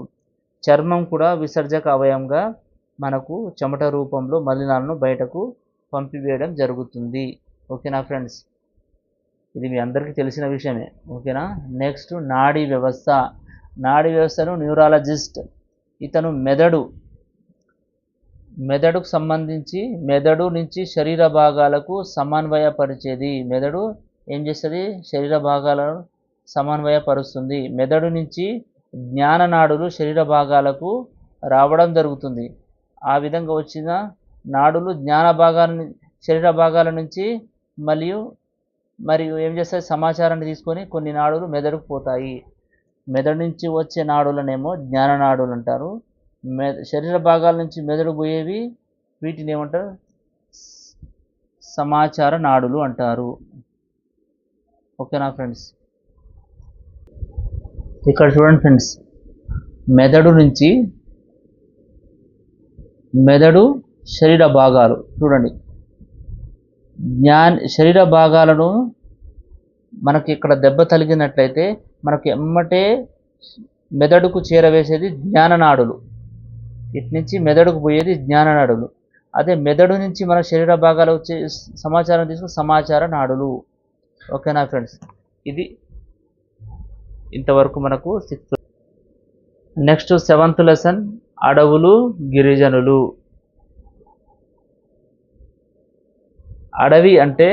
S1: చర్మం కూడా విసర్జక అవయవంగా మనకు చెమట రూపంలో మలినాలను బయటకు పంపివేయడం జరుగుతుంది. ఓకేనా ఫ్రెండ్స్, ఇది మీ అందరికీ తెలిసిన విషయమే. ఓకేనా. నెక్స్ట్ నాడీ వ్యవస్థ. నాడీ వ్యవస్థను న్యూరాలజిస్ట్ ఇతను మెదడుకు సంబంధించి మెదడు నుంచి శరీర భాగాలకు సమన్వయపరిచేది. మెదడు ఏం చేస్తుంది, శరీర భాగాలను సమన్వయపరుస్తుంది. మెదడు నుంచి జ్ఞాననాడులు శరీర భాగాలకు రావడం జరుగుతుంది. ఆ విధంగా వచ్చిన నాడులు శరీర భాగాల నుంచి మరియు ఏం చేస్తాయి, సమాచారాన్ని తీసుకొని కొన్ని నాడులు మెదడుకు పోతాయి. మెదడు నుంచి వచ్చే నాడులనేమో జ్ఞాననాడులు అంటారు. శరీర భాగాల నుంచి మెదడు పోయేవి వీటిని ఏమంటారు, సమాచార నాడులు అంటారు. ఓకేనా ఫ్రెండ్స్. ఇక్కడ చూడండి ఫ్రెండ్స్, మెదడు శరీర భాగాలు చూడండి. శరీర భాగాలను మనకి ఇక్కడ దెబ్బ తగిలినట్లయితే మనకి ఎమ్మటే మెదడుకు చేరవేసేది జ్ఞాననాడులు. ఇటు నుంచి మెదడుకు పోయేది జ్ఞాననాడులు. అదే మెదడు నుంచి మన శరీర భాగాలు వచ్చే సమాచారం తీసుకుని సమాచార నాడులు. ఓకేనా ఫ్రెండ్స్, ఇది ఇంతవరకు మనకు 6th. నెక్స్ట్ 7th లెసన్ అడవులు గిరిజనులు. అడవి అంటే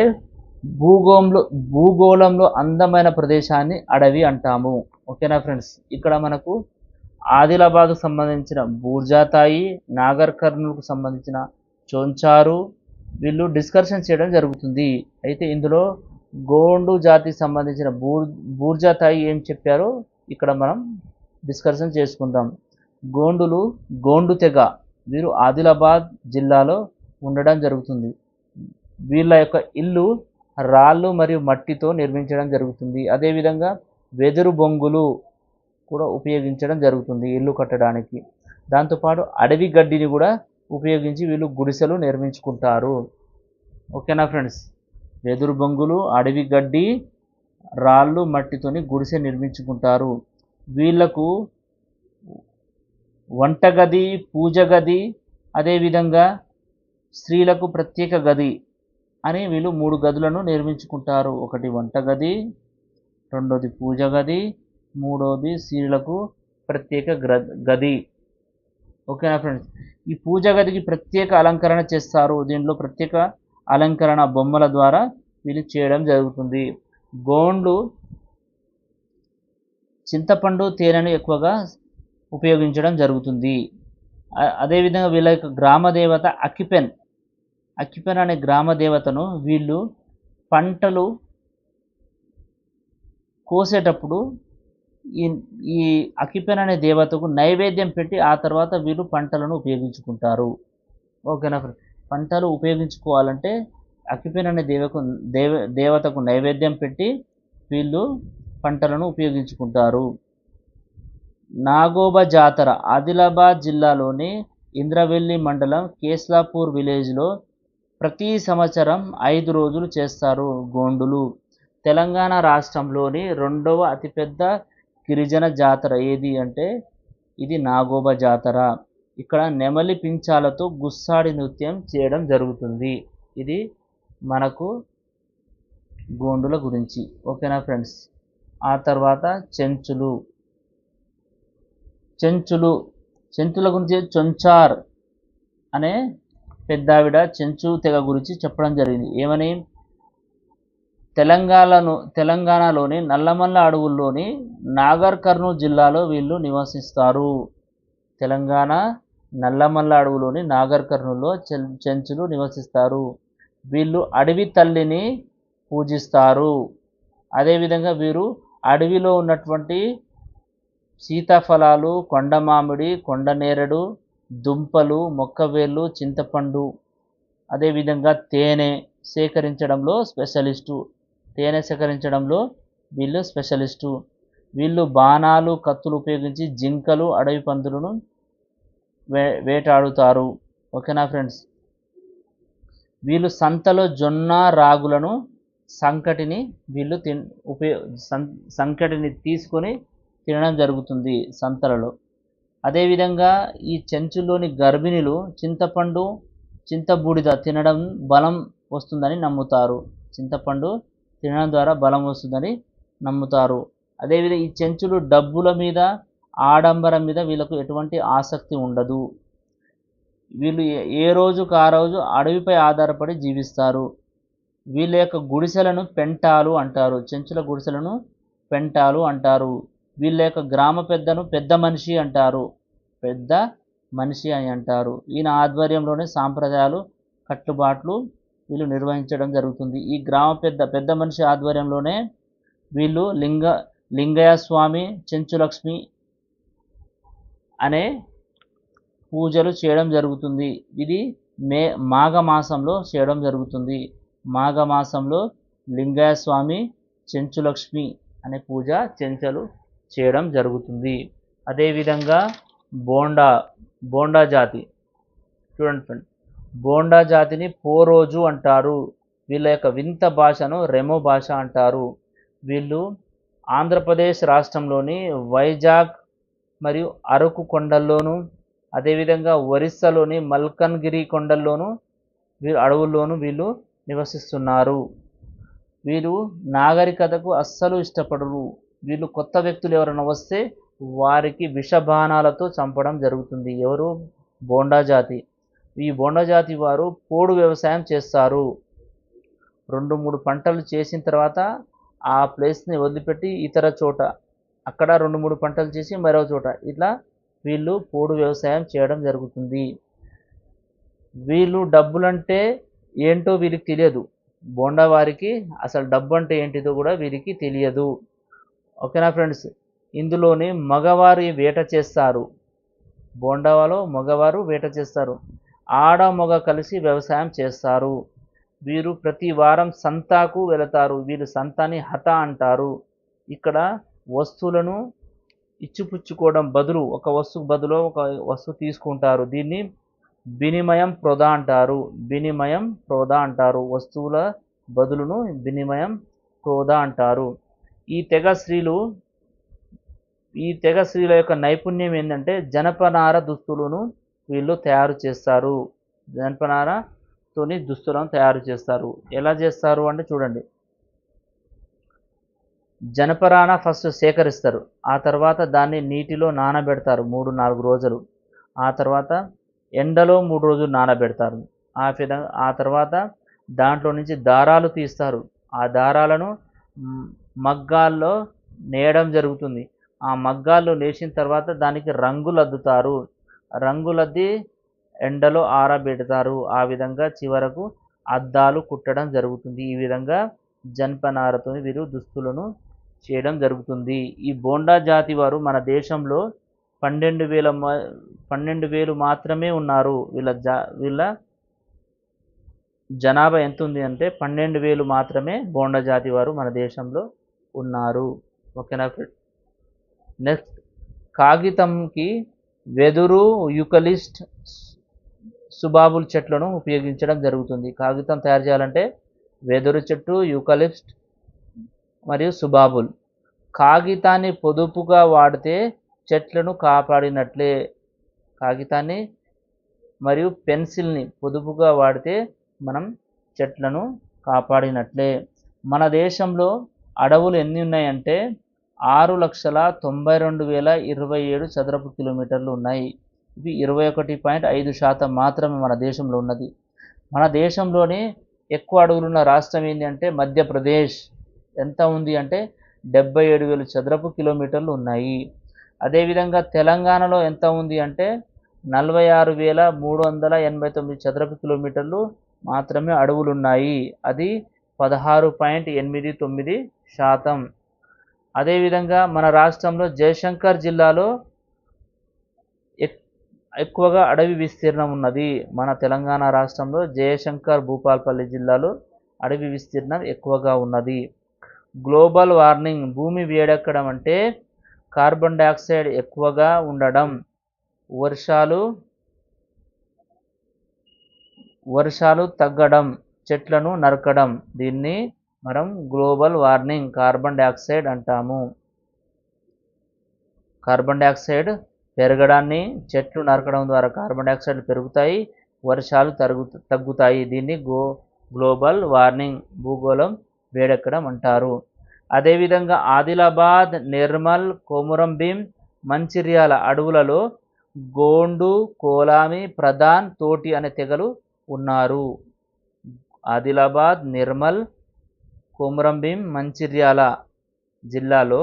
S1: భూగోళంలో అందమైన ప్రదేశాన్ని అడవి అంటాము. ఓకేనా ఫ్రెండ్స్, ఇక్కడ మనకు ఆదిలాబాద్కు సంబంధించిన బూర్జాతాయి, నాగర్ కర్నూలుకు సంబంధించిన చోంచారు వీళ్ళు డిస్కషన్ చేయడం జరుగుతుంది. అయితే ఇందులో గోండు జాతికి సంబంధించిన బూర్జాతాయి ఏం చెప్పారో ఇక్కడ మనం డిస్కషన్ చేసుకుందాం. గోండు తెగ వీరు ఆదిలాబాద్ జిల్లాలో ఉండడం జరుగుతుంది. వీళ్ళ యొక్క ఇల్లు రాళ్ళు మరియు మట్టితో నిర్మించడం జరుగుతుంది. అదేవిధంగా వెదురు బొంగులు కూడా ఉపయోగించడం జరుగుతుంది ఇల్లు కట్టడానికి. దాంతోపాటు అడవి గడ్డిని కూడా ఉపయోగించి వీళ్ళు గుడిసెలు నిర్మించుకుంటారు. ఓకేనా ఫ్రెండ్స్, వెదురు బొంగులు, అడవి గడ్డి, రాళ్ళు మట్టితోని గుడిసె నిర్మించుకుంటారు. వీళ్లకు వంటగది, పూజ గది, అదేవిధంగా స్త్రీలకు ప్రత్యేక గది అని వీళ్ళు 3 గదులను నిర్మించుకుంటారు. ఒకటి వంటగది, రెండోది పూజ గది, మూడోది స్త్రీలకు ప్రత్యేక గది. ఓకేనా ఫ్రెండ్స్, ఈ పూజ గదికి ప్రత్యేక అలంకరణ చేస్తారు. దీంట్లో ప్రత్యేక అలంకరణ బొమ్మల ద్వారా వీళ్ళు చేయడం జరుగుతుంది. గోండ్లు చింతపండు, తేనెను ఎక్కువగా ఉపయోగించడం జరుగుతుంది. అదేవిధంగా వీళ్ళ యొక్క గ్రామదేవత అకిపెన్ అనే గ్రామదేవతను వీళ్ళు పంటలు కోసేటప్పుడు ఈ అకిపెన్ అనే దేవతకు నైవేద్యం పెట్టి ఆ తర్వాత వీళ్ళు పంటలను ఉపయోగించుకుంటారు. ఓకేనా ఫ్రెండ్స్, పంటలు ఉపయోగించుకోవాలంటే అకిపెన్ అనే దేవతకు నైవేద్యం పెట్టి వీళ్ళు పంటలను ఉపయోగించుకుంటారు. నాగోబా జాతర ఆదిలాబాద్ జిల్లాలోని ఇంద్రవెల్లి మండలం కేస్లాపూర్ విలేజ్లో ప్రతి సంవత్సరం 5 రోజులు చేస్తారు గోండులు. తెలంగాణ రాష్ట్రంలోని 2వ అతిపెద్ద గిరిజన జాతర ఏది అంటే ఇది నాగోబా జాతర. ఇక్కడ నెమలి పించాలతో గుస్సాడి నృత్యం చేయడం జరుగుతుంది. ఇది మనకు గోండుల గురించి. ఓకేనా ఫ్రెండ్స్. ఆ తర్వాత చెంచుల గురించి చొంచార్ అనే పెద్దావిడ చెంచు తెగ గురించి చెప్పడం జరిగింది. ఏమని, తెలంగాణలోని నల్లమల్ల అడవుల్లోని నాగర్ కర్నూలు జిల్లాలో వీళ్ళు నివసిస్తారు. తెలంగాణ నల్లమల్ల అడవులోని నాగర్ కర్నూలులో చెంచులు నివసిస్తారు. వీళ్ళు అడవి తల్లిని పూజిస్తారు. అదేవిధంగా వీరు అడవిలో ఉన్నటువంటి సీతాఫలాలు, కొండ మామిడి, కొండ నేరేడు దుంపలు, మొక్కవేళ్ళు, చింతపండు, అదేవిధంగా తేనె సేకరించడంలో స్పెషలిస్టు. తేనె సేకరించడంలో వీళ్ళు స్పెషలిస్టు. వీళ్ళు బాణాలు, కత్తులు ఉపయోగించి జింకలు, అడవి పందులను వేటాడుతారు. ఓకేనా ఫ్రెండ్స్. వీళ్ళు సంతలో జొన్న, రాగులను సంకటిని వీళ్ళు సంకటిని తీసుకొని తినడం జరుగుతుంది సంతలలో. అదేవిధంగా ఈ చెంచులోని గర్భిణులు చింతపండు, చింతబూడిద తినడం బలం వస్తుందని నమ్ముతారు. చింతపండు తినడం ద్వారా బలం వస్తుందని నమ్ముతారు. అదేవిధంగా ఈ చెంచులు డబ్బుల మీద, ఆడంబరం మీద వీళ్ళకు ఎటువంటి ఆసక్తి ఉండదు. వీళ్ళు ఏ రోజుకు ఆ రోజు అడవిపై ఆధారపడి జీవిస్తారు. వీళ్ళ యొక్క గుడిసెలను పెంటాలు అంటారు. చెంచుల గుడిసెలను పెంటాలు అంటారు. వీళ్ళ యొక్క గ్రామ పెద్దను పెద్ద మనిషి అంటారు. పెద్ద మనిషి అని అంటారు. ఈయన ఆధ్వర్యంలోనే సాంప్రదాయాలు, కట్టుబాట్లు వీళ్ళు నిర్వహించడం జరుగుతుంది. ఈ గ్రామ పెద్ద మనిషి ఆధ్వర్యంలోనే వీళ్ళు లింగయ్య స్వామి, చెంచులక్ష్మి అనే పూజలు చేయడం జరుగుతుంది. ఇది మాఘమాసంలో చేయడం జరుగుతుంది. మాఘమాసంలో లింగయ్య స్వామి, చెంచులక్ష్మి అనే పూజ చెంచలు చేయడం జరుగుతుంది. అదేవిధంగా బోండా జాతి చూడండి ఫ్రెండ్, బోండా జాతిని పోరోజు అంటారు. వీళ్ళ యొక్క వింత భాషను రెమో భాష అంటారు. వీళ్ళు ఆంధ్రప్రదేశ్ రాష్ట్రంలోని వైజాగ్ మరియు అరకు కొండల్లోను, అదేవిధంగా ఒరిస్సాలోని మల్కన్గిరి కొండల్లోను, అడవుల్లోనూ వీళ్ళు నివసిస్తున్నారు. వీరు నాగరికతకు అస్సలు ఇష్టపడరు. వీళ్ళు కొత్త వ్యక్తులు ఎవరైనా వస్తే వారికి విషబాణాలతో చంపడం జరుగుతుంది. ఎవరు? బోండా జాతి. ఈ బోండా జాతి వారు పోడు వ్యవసాయం చేస్తారు. 2-3 పంటలు చేసిన తర్వాత ఆ ప్లేస్ని వదిలిపెట్టి ఇతర చోట అక్కడ 2-3 పంటలు చేసి మరో చోట ఇట్లా వీళ్ళు పోడు వ్యవసాయం చేయడం జరుగుతుంది. వీళ్ళు డబ్బులంటే ఏంటో వీరికి తెలియదు. బోండా వారికి అసలు డబ్బు అంటే ఏంటిదో కూడా వీరికి తెలియదు. ఓకేనా ఫ్రెండ్స్. ఇందులోని మగవారు వేట చేస్తారు. బోండాలో మగవారు వేట చేస్తారు. ఆడ మగ కలిసి వ్యవసాయం చేస్తారు. వీరు ప్రతి వారం సంతాకు వెళతారు. వీరు సంతాన్ని హత అంటారు. ఇక్కడ వస్తువులను ఇచ్చిపుచ్చుకోవడం బదులు ఒక వస్తువు బదులు ఒక వస్తువు తీసుకుంటారు. దీన్ని వినిమయం ప్రొద అంటారు. వినిమయం ప్రొద అంటారు. వస్తువుల బదులును వినిమయం ప్రొద అంటారు. ఈ తెగ స్త్రీల యొక్క నైపుణ్యం ఏంటంటే జనపనార దుస్తులను వీళ్ళు తయారు చేస్తారు. జనపనారతోని దుస్తులను తయారు చేస్తారు. ఎలా చేస్తారు అంటే చూడండి. జనపనార ఫస్ట్ సేకరిస్తారు. ఆ తర్వాత దాన్ని నీటిలో నానబెడతారు 3-4 రోజులు. ఆ తర్వాత ఎండలో 3 రోజులు నానబెడతారు. ఆ తర్వాత దాంట్లో నుంచి దారాలు తీస్తారు. ఆ దారాలను మగ్గాల్లో నేయడం జరుగుతుంది. ఆ మగ్గాల్లో నేసిన తర్వాత దానికి రంగులు అద్దుతారు. రంగులద్ది ఎండలో ఆరబెడతారు. ఆ విధంగా చివరకు అద్దాలు కుట్టడం జరుగుతుంది. ఈ విధంగా జనపనారతో వీరు దుస్తులను చేయడం జరుగుతుంది. ఈ బోండా జాతి వారు మన దేశంలో 12,000 మాత్రమే ఉన్నారు. వీళ్ళ జనాభా ఎంత ఉంది అంటే 12,000 మాత్రమే బోండా జాతి వారు మన దేశంలో ఉన్నారు. ఓకేనా ఫ్రెండ్. నెక్స్ట్, కాగితంకి వెదురు, యూకలిస్ట్, సుబాబుల్ చెట్లను ఉపయోగించడం జరుగుతుంది. కాగితం తయారు చేయాలంటే వెదురు చెట్టు, యూకలిస్ట్ మరియు సుబాబుల్. కాగితాన్ని పొదుపుగా వాడితే చెట్లను కాపాడినట్లే. కాగితాన్ని మరియు పెన్సిల్ని పొదుపుగా వాడితే మనం చెట్లను కాపాడినట్లే. మన దేశంలో అడవులు ఎన్ని ఉన్నాయంటే 6,92,027 చదరపు కిలోమీటర్లు ఉన్నాయి. ఇవి 21.5% మాత్రమే మన దేశంలో ఉన్నది. మన దేశంలోని ఎక్కువ అడవులున్న రాష్ట్రం ఏంటి అంటే మధ్యప్రదేశ్. ఎంత ఉంది అంటే 77,000 చదరపు కిలోమీటర్లు ఉన్నాయి. అదేవిధంగా తెలంగాణలో ఎంత ఉంది అంటే 46,389 చదరపు కిలోమీటర్లు మాత్రమే అడవులు ఉన్నాయి. అది 16.89%. అదేవిధంగా మన రాష్ట్రంలో జయశంకర్ జిల్లాలో ఎక్కువగా అడవి విస్తీర్ణం ఉన్నది. మన తెలంగాణ రాష్ట్రంలో జయశంకర్ భూపాల్పల్లి జిల్లాలో అడవి విస్తీర్ణం ఎక్కువగా ఉన్నది. గ్లోబల్ వార్మింగ్ భూమి వేడెక్కడం అంటే కార్బన్ డయాక్సైడ్ ఎక్కువగా ఉండడం, వర్షాలు తగ్గడం, చెట్లను నరకడం, దీన్ని మనం గ్లోబల్ వార్మింగ్ కార్బన్ డయాక్సైడ్ అంటాము. కార్బన్ డయాక్సైడ్ పెరగడాన్ని, చెట్లు నరకడం ద్వారా కార్బన్ డయాక్సైడ్ పెరుగుతాయి, వర్షాలు తగ్గుతాయి. దీన్ని గ్లోబల్ వార్మింగ్ భూగోళం వేడెక్కడం అంటారు. అదేవిధంగా ఆదిలాబాద్, నిర్మల్, కొమురంభీం, మంచిర్యాల అడవులలో గోండు, కోలామి, ప్రధాన్, తోటి అనే తెగలు ఉన్నారు. ఆదిలాబాద్, నిర్మల్, కొమురంభీం, మంచిర్యాల జిల్లాలో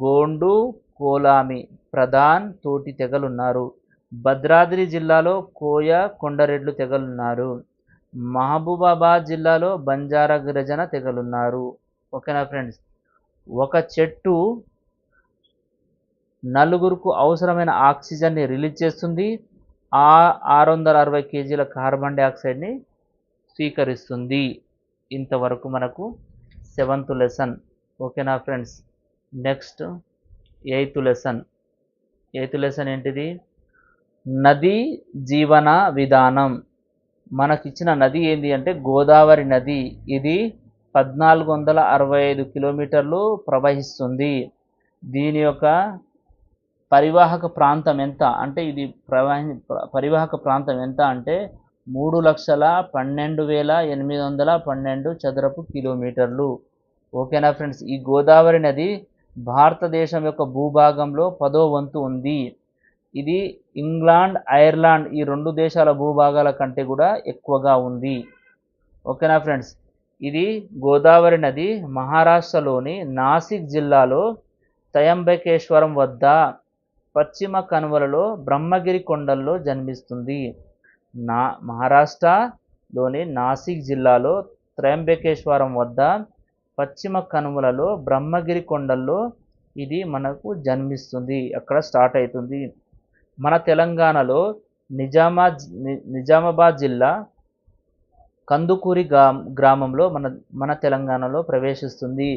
S1: గోండు, కోలామి, ప్రధాన్, తోటి తెగలున్నారు. భద్రాద్రి జిల్లాలో కోయ, కొండరెడ్లు తెగలున్నారు. మహబూబాబాద్ జిల్లాలో బంజారా గిరిజన తెగలున్నారు. ఓకేనా ఫ్రెండ్స్, ఒక చెట్టు నలుగురుకు అవసరమైన ఆక్సిజన్ని రిలీజ్ చేస్తుంది, 660 కేజీల కార్బన్ డయాక్సైడ్ని స్వీకరిస్తుంది. ఇంతవరకు మనకు 7th లెసన్. ఓకేనా friends, next 8th lesson. 8th lesson ఏంటిది? నదీ జీవన విధానం. మనకిచ్చిన నది ఏంటి అంటే గోదావరి నది. ఇది 1465 కిలోమీటర్లు ప్రవహిస్తుంది. దీని యొక్క పరివాహక ప్రాంతం ఎంత అంటే పరివాహక ప్రాంతం ఎంత అంటే 3,12,812 చదరపు కిలోమీటర్లు. ఓకేనా ఫ్రెండ్స్, ఈ గోదావరి నది భారతదేశం యొక్క భూభాగంలో 10వ వంతు ఉంది. ఇది ఇంగ్లాండ్, ఐర్లాండ్ ఈ 2 దేశాల భూభాగాల కంటే కూడా ఎక్కువగా ఉంది. ఓకేనా ఫ్రెండ్స్, ఇది గోదావరి నది మహారాష్ట్రలోని నాసిక్ జిల్లాలో త్రయంబకేశ్వరం వద్ద పశ్చిమ కనుమలలో బ్రహ్మగిరి కొండల్లో జన్మిస్తుంది. మహారాష్ట్రలోని నాసిక్ జిల్లాలో త్రయంబకేశ్వరం వద్ద పశ్చిమ కనుమలలో బ్రహ్మగిరి కొండల్లో ఇది మనకు జన్మిస్తుంది, అక్కడ స్టార్ట్ అవుతుంది. మన తెలంగాణలో నిజామాబాద్ జిల్లా కందుకూరి గ్రామంలో మన తెలంగాణలో ప్రవేశిస్తుంది.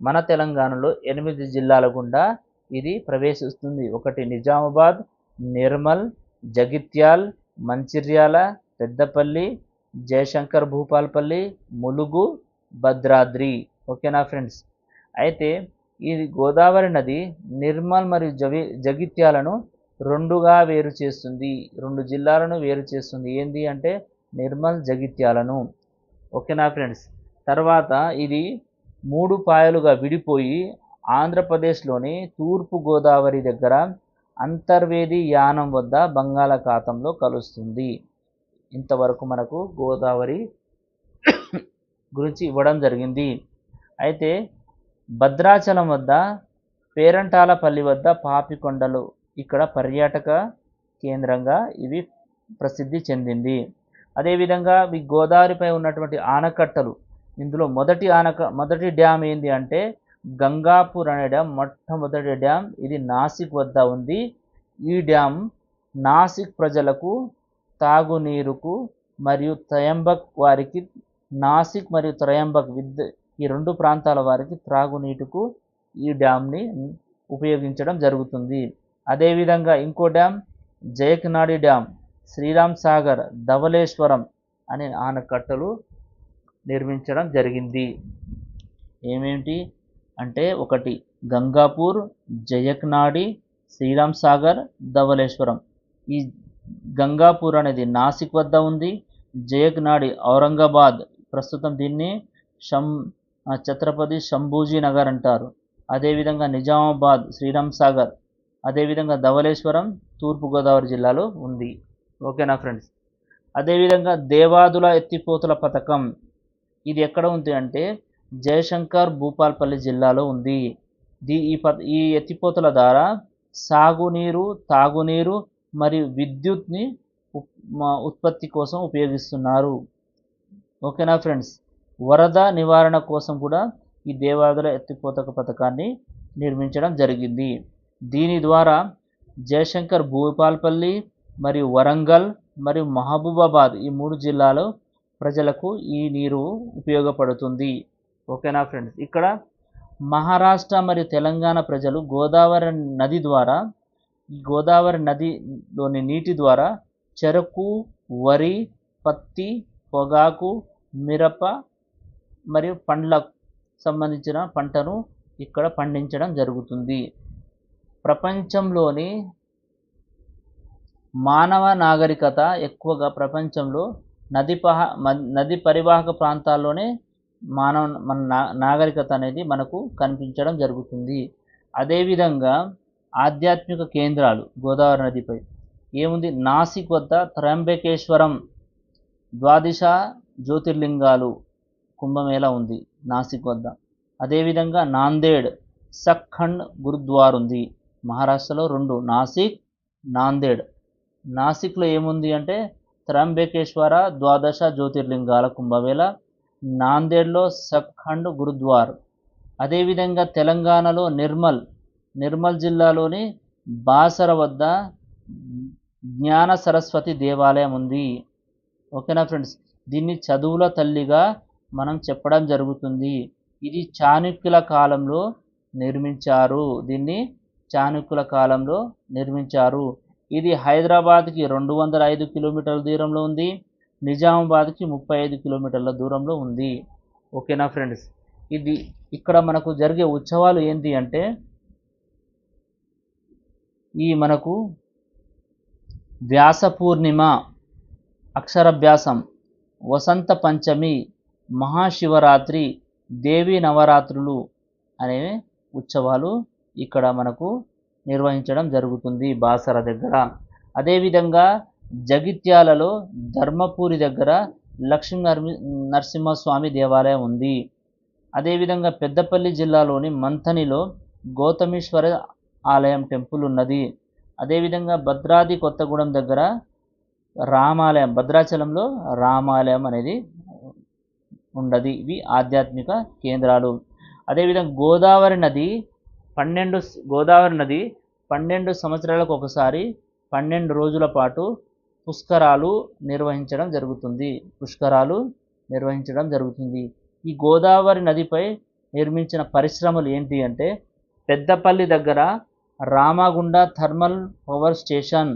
S1: మన తెలంగాణలో 8 జిల్లాల గుండా ఇది ప్రవేశిస్తుంది. 1 నిజామాబాద్, నిర్మల్, జగిత్యాల్, మంచిర్యాల, పెద్దపల్లి, జయశంకర్ భూపాల్పల్లి, ములుగు, భద్రాద్రి. ఓకేనా ఫ్రెండ్స్, అయితే ఈ గోదావరి నది నిర్మల్ మరియు జగిత్యాలను 2గా వేరు చేస్తుంది. 2 జిల్లాలను వేరు చేస్తుంది. ఏంది అంటే నిర్మల్, జగిత్యాలను. ఓకేనా ఫ్రెండ్స్, తర్వాత ఇది 3 పాయలుగా విడిపోయి ఆంధ్రప్రదేశ్లోని తూర్పు గోదావరి దగ్గర అంతర్వేది యానం వద్ద బంగాళాఖాతంలో కలుస్తుంది. ఇంతవరకు మనకు గోదావరి గురించి ఇవ్వడం జరిగింది. అయితే భద్రాచలం వద్ద, పేరంటాలపల్లి వద్ద పాపికొండలు ఇక్కడ పర్యాటక కేంద్రంగా ఇవి ప్రసిద్ధి చెందింది. అదేవిధంగా ఈ గోదావరిపై ఉన్నటువంటి ఆనకట్టలు, ఇందులో మొదటి డ్యామ్ ఏంటి అంటే గంగాపూర్ అనే డ్యామ్, మొట్టమొదటి డ్యామ్. ఇది నాసిక్ వద్ద ఉంది. ఈ డ్యామ్ నాసిక్ ప్రజలకు తాగునీరుకు మరియు త్రయంబక్ వారికి, నాసిక్ మరియు త్రయంబక్ ఈ 2 ప్రాంతాల వారికి త్రాగునీటికు ఈ డ్యామ్ని ఉపయోగించడం జరుగుతుంది. అదేవిధంగా ఇంకో డ్యామ్ జయక్నాడి డ్యామ్, శ్రీరామ్ సాగర్, ధవళేశ్వరం అనే ఆనకట్టలు నిర్మించడం జరిగింది. ఏమేంటి అంటే 1 గంగాపూర్, జయక్నాడి, శ్రీరామ్ సాగర్, ధవళేశ్వరం. ఈ గంగాపూర్ అనేది నాసిక్ వద్ద ఉంది. జయక్నాడి ఔరంగాబాద్, ప్రస్తుతం దీన్ని ఛత్రపతి శంభూజీ నగర్ అంటారు. అదేవిధంగా నిజామాబాద్, శ్రీరామ్ సాగర్, అదేవిధంగా ధవళేశ్వరం తూర్పుగోదావరి జిల్లాలో ఉంది. ఓకేనా ఫ్రెండ్స్, అదేవిధంగా దేవాదుల ఎత్తిపోతల పథకం ఇది ఎక్కడ ఉంది అంటే జయశంకర్ భూపాల్పల్లి జిల్లాలో ఉంది. ఈ ఎత్తిపోతల ద్వారా సాగునీరు, తాగునీరు మరియు విద్యుత్ని ఉత్పత్తి కోసం ఉపయోగిస్తున్నారు. ఓకేనా ఫ్రెండ్స్, వరద నివారణ కోసం కూడా ఈ దేవాదుల ఎత్తిపోతక పథకాన్ని నిర్మించడం జరిగింది. దీని ద్వారా జయశంకర్ భూపాల్పల్లి, మరియు వరంగల్ మరియు మహబూబాబాద్ ఈ 3 జిల్లాల ప్రజలకు ఈ నీరు ఉపయోగపడుతుంది. ఓకేనా ఫ్రెండ్స్. ఇక్కడ మహారాష్ట్ర మరియు తెలంగాణ ప్రజలు గోదావరి నది ద్వారా ఈ గోదావరి నదిలోని నీటి ద్వారా చెరకు, వరి, పత్తి, పొగాకు, మిరప మరియు పండ్లకు సంబంధించిన పంటను ఇక్కడ పండించడం జరుగుతుంది. ప్రపంచంలోని మానవ నాగరికత ఎక్కువగా ప్రపంచంలో నది పరివాహక ప్రాంతాల్లోనే మన నాగరికత అనేది మనకు కనిపించడం జరుగుతుంది. అదేవిధంగా ఆధ్యాత్మిక కేంద్రాలు గోదావరి నదిపై ఏముంది? నాసిక్ వద్ద త్రయంబకేశ్వరం ద్వాదశ జ్యోతిర్లింగాలు కుంభమేళా ఉంది నాసిక్ వద్ద. అదేవిధంగా నాందేడ్ సఖ్ఖండ్ గురుద్వార్ ఉంది. మహారాష్ట్రలో 2 నాసిక్, నాందేడ్. నాసిక్లో ఏముంది అంటే త్రయంబకేశ్వర ద్వాదశ జ్యోతిర్లింగాల కుంభమేళా, నాందేడ్లో సఖ్ఖండ్ గురుద్వార్. అదేవిధంగా తెలంగాణలో నిర్మల్ జిల్లాలోని బాసర వద్ద జ్ఞాన సరస్వతి దేవాలయం ఉంది. ఓకేనా ఫ్రెండ్స్. దీన్ని చదువుల తల్లిగా మనం చెప్పడం జరుగుతుంది. ఇది చాణక్యుల కాలంలో నిర్మించారు. ఇది హైదరాబాద్కి 205 కిలోమీటర్ల దూరంలో ఉంది. నిజామాబాద్కి 35 కిలోమీటర్ల దూరంలో ఉంది. ఓకేనా ఫ్రెండ్స్. ఇక్కడ మనకు జరిగే ఉత్సవాలు ఏంటి అంటే ఈ మనకు వ్యాస పూర్ణిమ, అక్షరాభ్యాసం, వసంత పంచమి, మహాశివరాత్రి, దేవీ నవరాత్రులు అనే ఉత్సవాలు ఇక్కడ మనకు నిర్వహించడం జరుగుతుంది బాసర దగ్గర. అదేవిధంగా జగిత్యాలలో ధర్మపురి దగ్గర లక్ష్మీ నరసింహస్వామి దేవాలయం ఉంది. అదేవిధంగా పెద్దపల్లి జిల్లాలోని మంథనిలో గౌతమేశ్వర ఆలయం టెంపుల్ ఉన్నది. అదేవిధంగా భద్రాద్రి కొత్తగూడెం దగ్గర రామాలయం, భద్రాచలంలో రామాలయం అనేది ఉండదు. ఇవి ఆధ్యాత్మిక కేంద్రాలు. అదేవిధంగా గోదావరి నది 12 సంవత్సరాలకు ఒకసారి 12 రోజుల పాటు పుష్కరాలు నిర్వహించడం జరుగుతుంది. ఈ గోదావరి నదిపై నిర్మించిన పరిశ్రమలు ఏంటి అంటే పెద్దపల్లి దగ్గర రామగుండ థర్మల్ పవర్ స్టేషన్.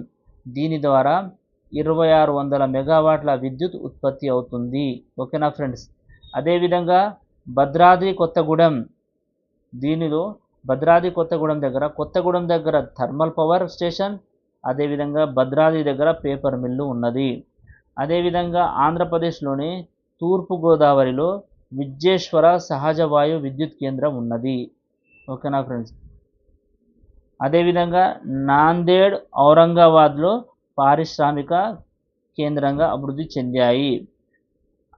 S1: దీని ద్వారా 2600 మెగావాట్ల విద్యుత్ ఉత్పత్తి అవుతుంది. ఓకేనా ఫ్రెండ్స్. అదేవిధంగా భద్రాద్రి కొత్తగూడెం దగ్గర థర్మల్ పవర్ స్టేషన్, అదేవిధంగా భద్రాద్రి దగ్గర పేపర్ మిల్లు ఉన్నది. అదేవిధంగా ఆంధ్రప్రదేశ్లోని తూర్పుగోదావరిలో విద్యేశ్వర సహజ వాయు విద్యుత్ కేంద్రం ఉన్నది. ఓకేనా ఫ్రెండ్స్. అదేవిధంగా నాందేడ్, ఔరంగాబాద్లో పారిశ్రామిక కేంద్రంగా అభివృద్ధి చెందాయి.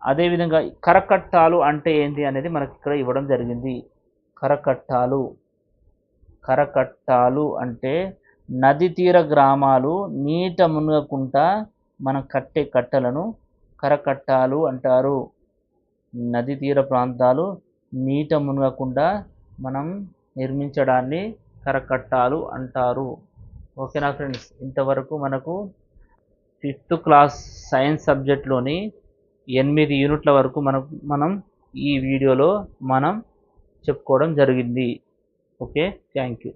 S1: అదేవిధంగా కరకట్టాలు అంటే ఏంటి అనేది మనకి ఇక్కడ ఇవ్వడం జరిగింది. కరకట్టాలు అంటే నది తీర గ్రామాలు నీట మునగకుండా మనం కట్టే కట్టలను కరకట్టాలు అంటారు. నది తీర ప్రాంతాలు నీట మునగకుండా మనం నిర్మించడాన్ని కరకట్టాలు అంటారు. ఓకేనా ఫ్రెండ్స్. ఇంతవరకు మనకు 5th క్లాస్ సైన్స్ సబ్జెక్ట్లోని 8 యూనిట్ల వరకు మనం ఈ వీడియోలో చెప్పుకోవడం జరిగింది. Okay, thank you.